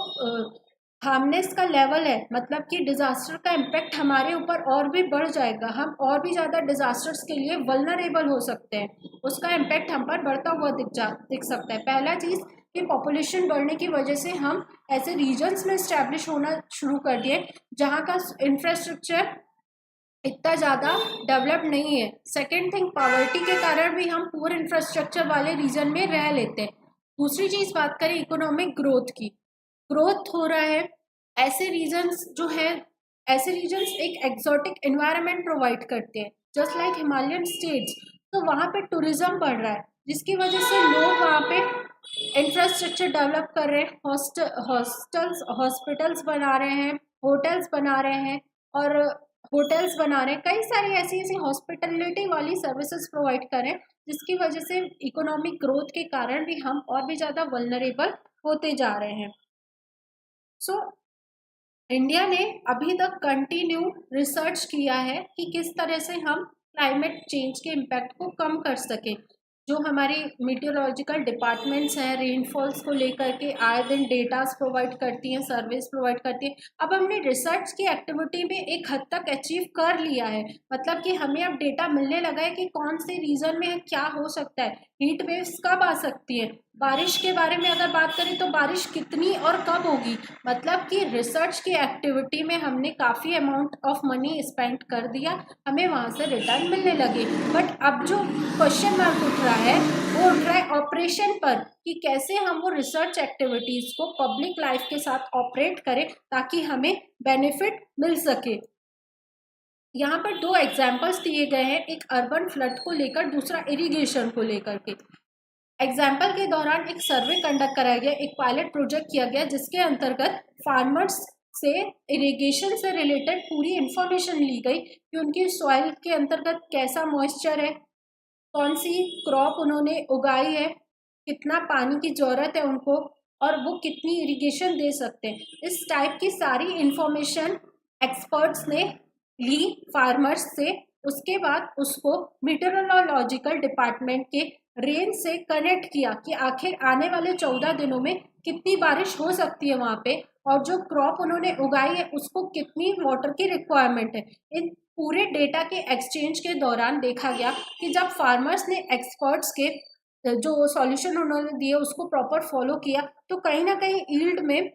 हार्मनेस का लेवल है, मतलब कि डिजास्टर का इम्पैक्ट हमारे ऊपर और भी बढ़ जाएगा। हम और भी ज़्यादा डिजास्टर्स के लिए वल्नरेबल हो सकते हैं। उसका इम्पैक्ट हम पर बढ़ता हुआ दिख सकता है। पहला चीज़ कि पॉपुलेशन बढ़ने की वजह से हम ऐसे रीजन्स में इस्टेब्लिश होना शुरू कर दिए जहाँ का इंफ्रास्ट्रक्चर इतना ज़्यादा डेवलप नहीं है। सेकेंड थिंग, पॉवर्टी के कारण भी हम पुअर इंफ्रास्ट्रक्चर वाले रीजन में रह लेते हैं। दूसरी चीज़ बात करें इकोनॉमिक ग्रोथ की, ग्रोथ हो रहा है ऐसे रीजन्स जो है, ऐसे रीजन्स एक एक्सोटिक एनवायरनमेंट प्रोवाइड करते हैं जस्ट लाइक हिमालयन स्टेट्स। तो वहाँ पे टूरिज्म बढ़ रहा है जिसकी वजह से लोग वहाँ पे इंफ्रास्ट्रक्चर डेवलप कर रहे हैं, हॉस्टल्स हॉस्पिटल्स बना रहे हैं, होटल्स बना रहे हैं, और होटल्स बना रहे हैं, कई सारी ऐसी ऐसी हॉस्पिटलिटी वाली सर्विसेज प्रोवाइड करें जिसकी वजह से इकोनॉमिक ग्रोथ के कारण भी हम और भी ज़्यादा वल्नरेबल होते जा रहे हैं। इंडिया ने अभी तक कंटिन्यू रिसर्च किया है कि किस तरह से हम क्लाइमेट चेंज के इम्पैक्ट को कम कर सकें। जो हमारी मीटियोलॉजिकल डिपार्टमेंट्स हैं रेनफॉल्स को लेकर के आए दिन डेटास प्रोवाइड करती हैं, सर्विस प्रोवाइड करती हैं। अब हमने रिसर्च की एक्टिविटी में एक हद तक अचीव कर लिया है, मतलब कि हमें अब डेटा मिलने लगा है कि कौन से रीजन में क्या हो सकता है, हीट वेव्स कब आ सकती है, बारिश के बारे में अगर बात करें तो बारिश कितनी और कब होगी। मतलब कि रिसर्च की एक्टिविटी में हमने काफ़ी अमाउंट ऑफ मनी स्पेंड कर दिया, हमें वहाँ से रिटर्न मिलने लगे। बट अब जो क्वेश्चन मार्क उठ रहा है वो उठ रहा है ऑपरेशन पर, कि कैसे हम वो रिसर्च एक्टिविटीज़ को पब्लिक लाइफ के साथ ऑपरेट करें ताकि हमें बेनिफिट मिल सके। यहाँ पर दो एग्जाम्पल्स दिए गए हैं, एक अर्बन फ्लड को लेकर, दूसरा इरिगेशन को लेकर के। एग्जाम्पल के दौरान एक सर्वे कंडक्ट कराया गया, एक पायलट प्रोजेक्ट किया गया जिसके अंतर्गत फार्मर्स से इरिगेशन से रिलेटेड पूरी इंफॉर्मेशन ली गई कि उनकी सॉइल के अंतर्गत कैसा मॉइस्चर है, कौन सी क्रॉप उन्होंने उगाई है, कितना पानी की ज़रूरत है उनको, और वो कितनी इरिगेशन दे सकते हैं। इस टाइप की सारी इंफॉर्मेशन एक्सपर्ट्स ने ली फार्मर्स से। उसके बाद उसको मीटरोलॉजिकल डिपार्टमेंट के रेंज से कनेक्ट किया कि आखिर आने वाले 14 दिनों में कितनी बारिश हो सकती है वहाँ पे, और जो क्रॉप उन्होंने उगाई है उसको कितनी वाटर की रिक्वायरमेंट है। इन पूरे डेटा के एक्सचेंज के दौरान देखा गया कि जब फार्मर्स ने एक्सपर्ट्स के जो सॉल्यूशन उन्होंने दिए उसको प्रॉपर फॉलो किया तो कहीं ना कहीं यील्ड में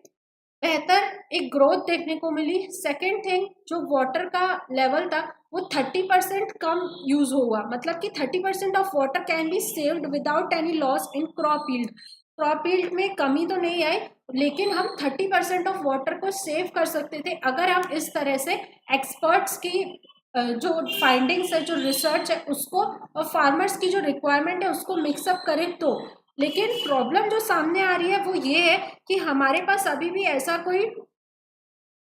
बेहतर एक ग्रोथ देखने को मिली। सेकेंड थिंग, जो वाटर का लेवल था वो 30% कम यूज हुआ, मतलब कि 30% of water can be saved without any loss in crop yield. Crop yield में कमी तो नहीं आई, लेकिन हम 30% ऑफ वाटर को सेव कर सकते थे अगर हम इस तरह से एक्सपर्ट्स की जो फाइंडिंग्स है, जो रिसर्च है उसको और फार्मर्स की जो रिक्वायरमेंट है उसको मिक्सअप करें तो। लेकिन प्रॉब्लम जो सामने आ रही है वो ये है कि हमारे पास अभी भी ऐसा कोई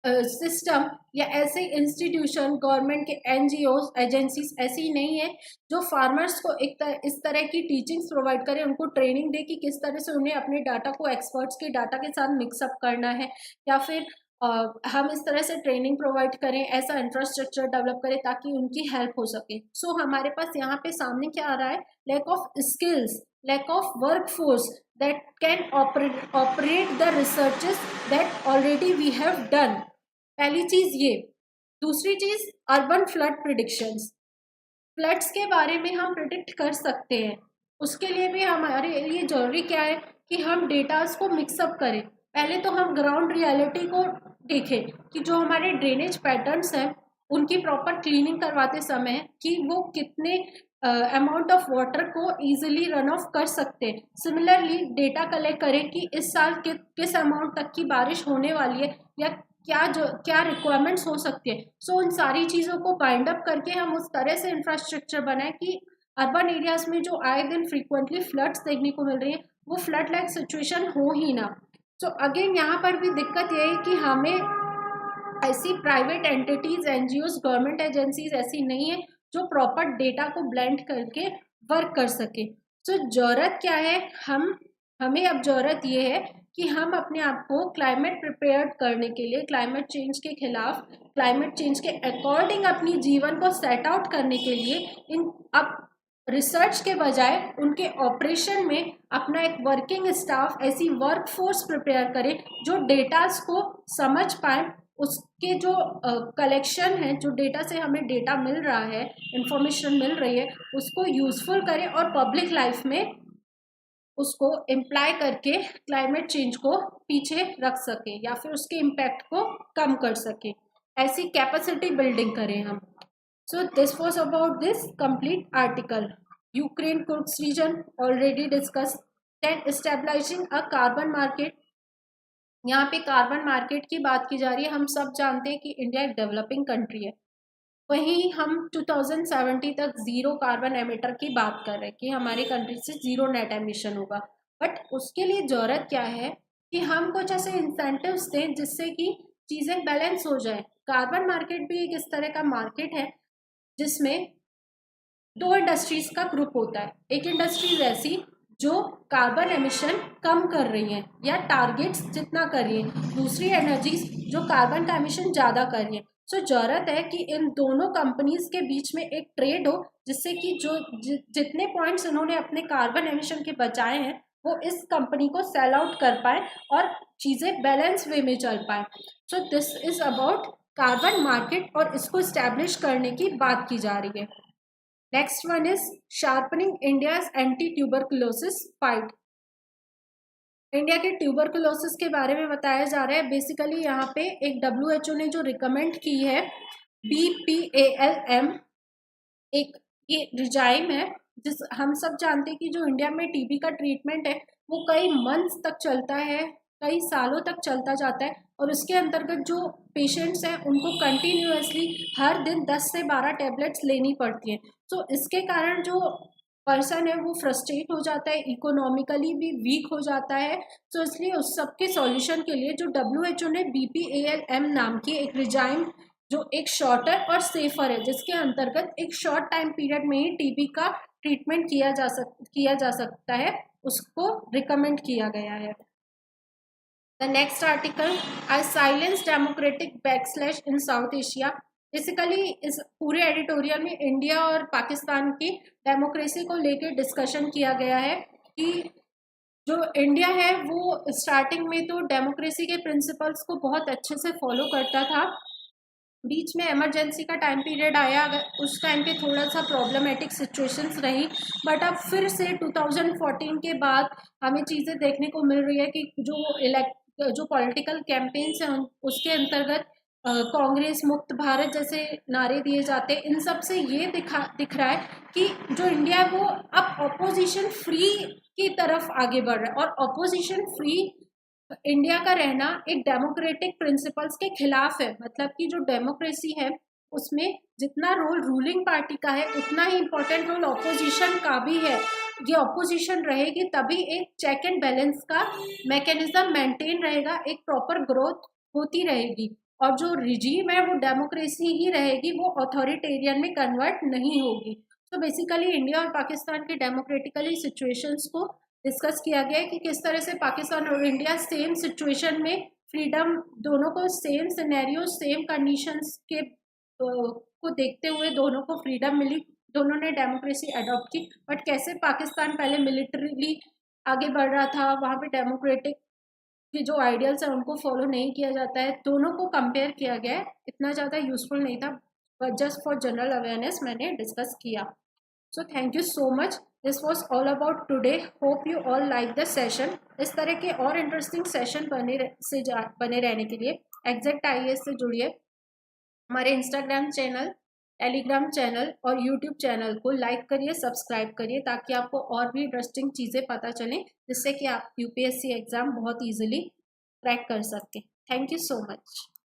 सिस्टम या ऐसे इंस्टीट्यूशन, गवर्नमेंट के एनजीओज, एजेंसीज ऐसी नहीं है जो फार्मर्स को इस तरह की टीचिंग्स प्रोवाइड करे, उनको ट्रेनिंग दे कि किस तरह से उन्हें अपने डाटा को एक्सपर्ट्स के डाटा के साथ मिक्सअप करना है, या फिर हम इस तरह से ट्रेनिंग प्रोवाइड करें, ऐसा इंफ्रास्ट्रक्चर डेवलप करें ताकि उनकी हेल्प हो सके। हमारे पास यहाँ पे सामने क्या आ रहा है, lack of skills, lack of workforce that can operate the researches that already we have done। पहली चीज ये। दूसरी चीज, अर्बन फ्लड प्रिडिक्शंस। फ्लड्स के बारे में हम प्रिडिक्ट कर सकते हैं, उसके लिए भी हमारे लिए जरूरी क्या है कि हम डेटास को मिक्सअप करें। पहले तो हम ग्राउंड रियलिटी को देखें कि जो हमारे ड्रेनेज पैटर्न्स हैं उनकी प्रॉपर क्लीनिंग करवाते समय कि वो कितने अमाउंट ऑफ वाटर को इजीली रन ऑफ कर सकते हैं। सिमिलरली डेटा कलेक्ट करें कि इस साल किस अमाउंट तक की बारिश होने वाली है या क्या रिक्वायरमेंट्स हो सकती है। सो उन सारी चीज़ों को बाइंड अप करके हम उस तरह से इंफ्रास्ट्रक्चर बनाए कि अर्बन एरियाज में जो आए दिन फ्रीक्वेंटली फ्लड्स देखने को मिल रही है वो फ्लड लाइक सिचुएशन हो ही ना। सो अगेन यहाँ पर भी दिक्कत ये है कि हमें ऐसी private entities, NGOs, government agencies ऐसी नहीं है जो प्रॉपर डेटा को ब्लेंड करके वर्क कर सके। सो जरूरत क्या है, हमें अब जरूरत ये है कि हम अपने आप को क्लाइमेट प्रिपेयर्ड करने के लिए, क्लाइमेट चेंज के खिलाफ, क्लाइमेट चेंज के अकॉर्डिंग अपनी जीवन को सेट आउट करने के लिए इन अब रिसर्च के बजाय उनके ऑपरेशन में अपना एक वर्किंग स्टाफ, ऐसी वर्कफोर्स प्रिपेयर करें जो डेटास को समझ पाए, उसके जो कलेक्शन है, जो डेटा से हमें डेटा मिल रहा है, इंफॉर्मेशन मिल रही है, उसको यूजफुल करें और पब्लिक लाइफ में उसको इम्प्लाई करके क्लाइमेट चेंज को पीछे रख सके या फिर उसके इम्पैक्ट को कम कर सके। ऐसी कैपेसिटी बिल्डिंग करें हम। So this was about this complete article. Ukraine Kursk region already discussed. Then establishing a carbon market. यहाँ पे कार्बन मार्केट की बात की जा रही है। हम सब जानते हैं कि इंडिया एक डेवलपिंग कंट्री है, वहीं हम 2070 तक जीरो कार्बन एमिटर की बात कर रहे हैं कि हमारी कंट्री से जीरो नेट एमिशन होगा। बट उसके लिए जरूरत क्या है कि हम कुछ ऐसे इंसेंटिव्स दें जिससे कि चीज़ें बैलेंस हो जाए। कार्बन मार्केट भी एक इस तरह का मार्केट है जिसमें दो इंडस्ट्रीज का ग्रुप होता है। एक इंडस्ट्रीज ऐसी जो कार्बन एमिशन कम कर रही है या टारगेट्स जितना कर रही है, दूसरी एनर्जीज जो कार्बन का एमिशन ज़्यादा कर रही है। सो जरूरत है कि इन दोनों कंपनीज के बीच में एक ट्रेड हो जिससे कि जो जितने पॉइंट्स इन्होंने अपने कार्बन एमिशन के बचाए हैं वो इस कंपनी को सेल आउट कर पाए और चीज़ें बैलेंस वे में चल पाए। So this is about carbon market और इसको इस्टेब्लिश करने की बात की जा रही है। Next one is sharpening India's anti tuberculosis fight. India के ट्यूबरकुलोसिस के बारे में बताया जा रहा है। बेसिकली यहाँ पे एक WHO ने जो रिकमेंड की है BPALM, एक ये रिजाइम है जिस हम सब जानते हैं कि जो इंडिया में टीबी का ट्रीटमेंट है वो कई मंथ्स तक चलता है, कई सालों तक चलता जाता है और उसके अंतर्गत जो पेशेंट्स हैं उनको कंटिन्यूअसली हर दिन 10 से 12 टैबलेट्स लेनी पड़ती हैं। तो इसके कारण जो पर्सन है वो फ्रस्ट्रेट हो जाता है, इकोनॉमिकली भी वीक हो जाता है। तो इसलिए उस सब के सॉल्यूशन के लिए जो WHO ने BPALM नाम की एक रिजाइम, जो एक शॉर्टर और सेफर है, जिसके अंतर्गत एक शॉर्ट टाइम पीरियड में ही टीबी का ट्रीटमेंट किया जा सकता है, उसको रिकमेंड किया गया है। The next article, I silence democratic backslash in south Asia. Basically इस पूरे एडिटोरियल में इंडिया और पाकिस्तान की डेमोक्रेसी को लेकर डिस्कशन किया गया है कि जो इंडिया है वो स्टार्टिंग में तो डेमोक्रेसी के प्रिंसिपल्स को बहुत अच्छे से फॉलो करता था। बीच में इमरजेंसी का टाइम पीरियड आया, उस टाइम पे थोड़ा सा प्रॉब्लमेटिक सिचुएशंस रही, बट अब फिर से 2014 के बाद हमें चीज़ें देखने को मिल रही है कि जो पॉलिटिकल कैंपेन्स हैं उसके अंतर्गत कांग्रेस मुक्त भारत जैसे नारे दिए जाते हैं। इन सब से ये दिख रहा है कि जो इंडिया है वो अब ऑपोजिशन फ्री की तरफ आगे बढ़ रहा है और ऑपोजिशन फ्री इंडिया का रहना एक डेमोक्रेटिक प्रिंसिपल्स के खिलाफ है। मतलब कि जो डेमोक्रेसी है उसमें जितना रोल रूलिंग पार्टी का है उतना ही इम्पोर्टेंट रोल ऑपोजिशन का भी है। ये ऑपोजिशन रहेगी तभी एक चेक एंड बैलेंस का मैकेनिज्म मेंटेन रहेगा, एक प्रॉपर ग्रोथ होती रहेगी और जो रिजीम है वो डेमोक्रेसी ही रहेगी, वो अथॉरिटेरियन में कन्वर्ट नहीं होगी। तो बेसिकली इंडिया और पाकिस्तान के डेमोक्रेटिकली सिचुएशंस को डिस्कस किया गया है कि किस तरह से पाकिस्तान और इंडिया सेम सिचुएशन में फ्रीडम, दोनों को सेम सिनेरियो, सेम कंडीशंस के को देखते हुए दोनों को फ्रीडम मिली, दोनों ने डेमोक्रेसी अडॉप्ट की। बट कैसे पाकिस्तान पहले मिलिट्रीली आगे बढ़ रहा था, वहाँ पे डेमोक्रेटिक के जो आइडियल्स हैं उनको फॉलो नहीं किया जाता है। दोनों को कंपेयर किया गया है, इतना ज़्यादा यूजफुल नहीं था, but just for general awareness मैंने डिस्कस किया। So thank you so much. This was all about today. Hope you all like the session. इस तरह के और इंटरेस्टिंग सेशन बने रहने के लिए एग्जैक्ट IAS से जुड़िए. हमारे इंस्टाग्राम चैनल, टेलीग्राम चैनल और यूट्यूब चैनल को लाइक करिए, सब्सक्राइब करिए, ताकि आपको और भी इंटरेस्टिंग चीज़ें पता चलें, जिससे कि आप UPSC एग्ज़ाम बहुत ईजिली क्रैक कर सकते. Thank you so much.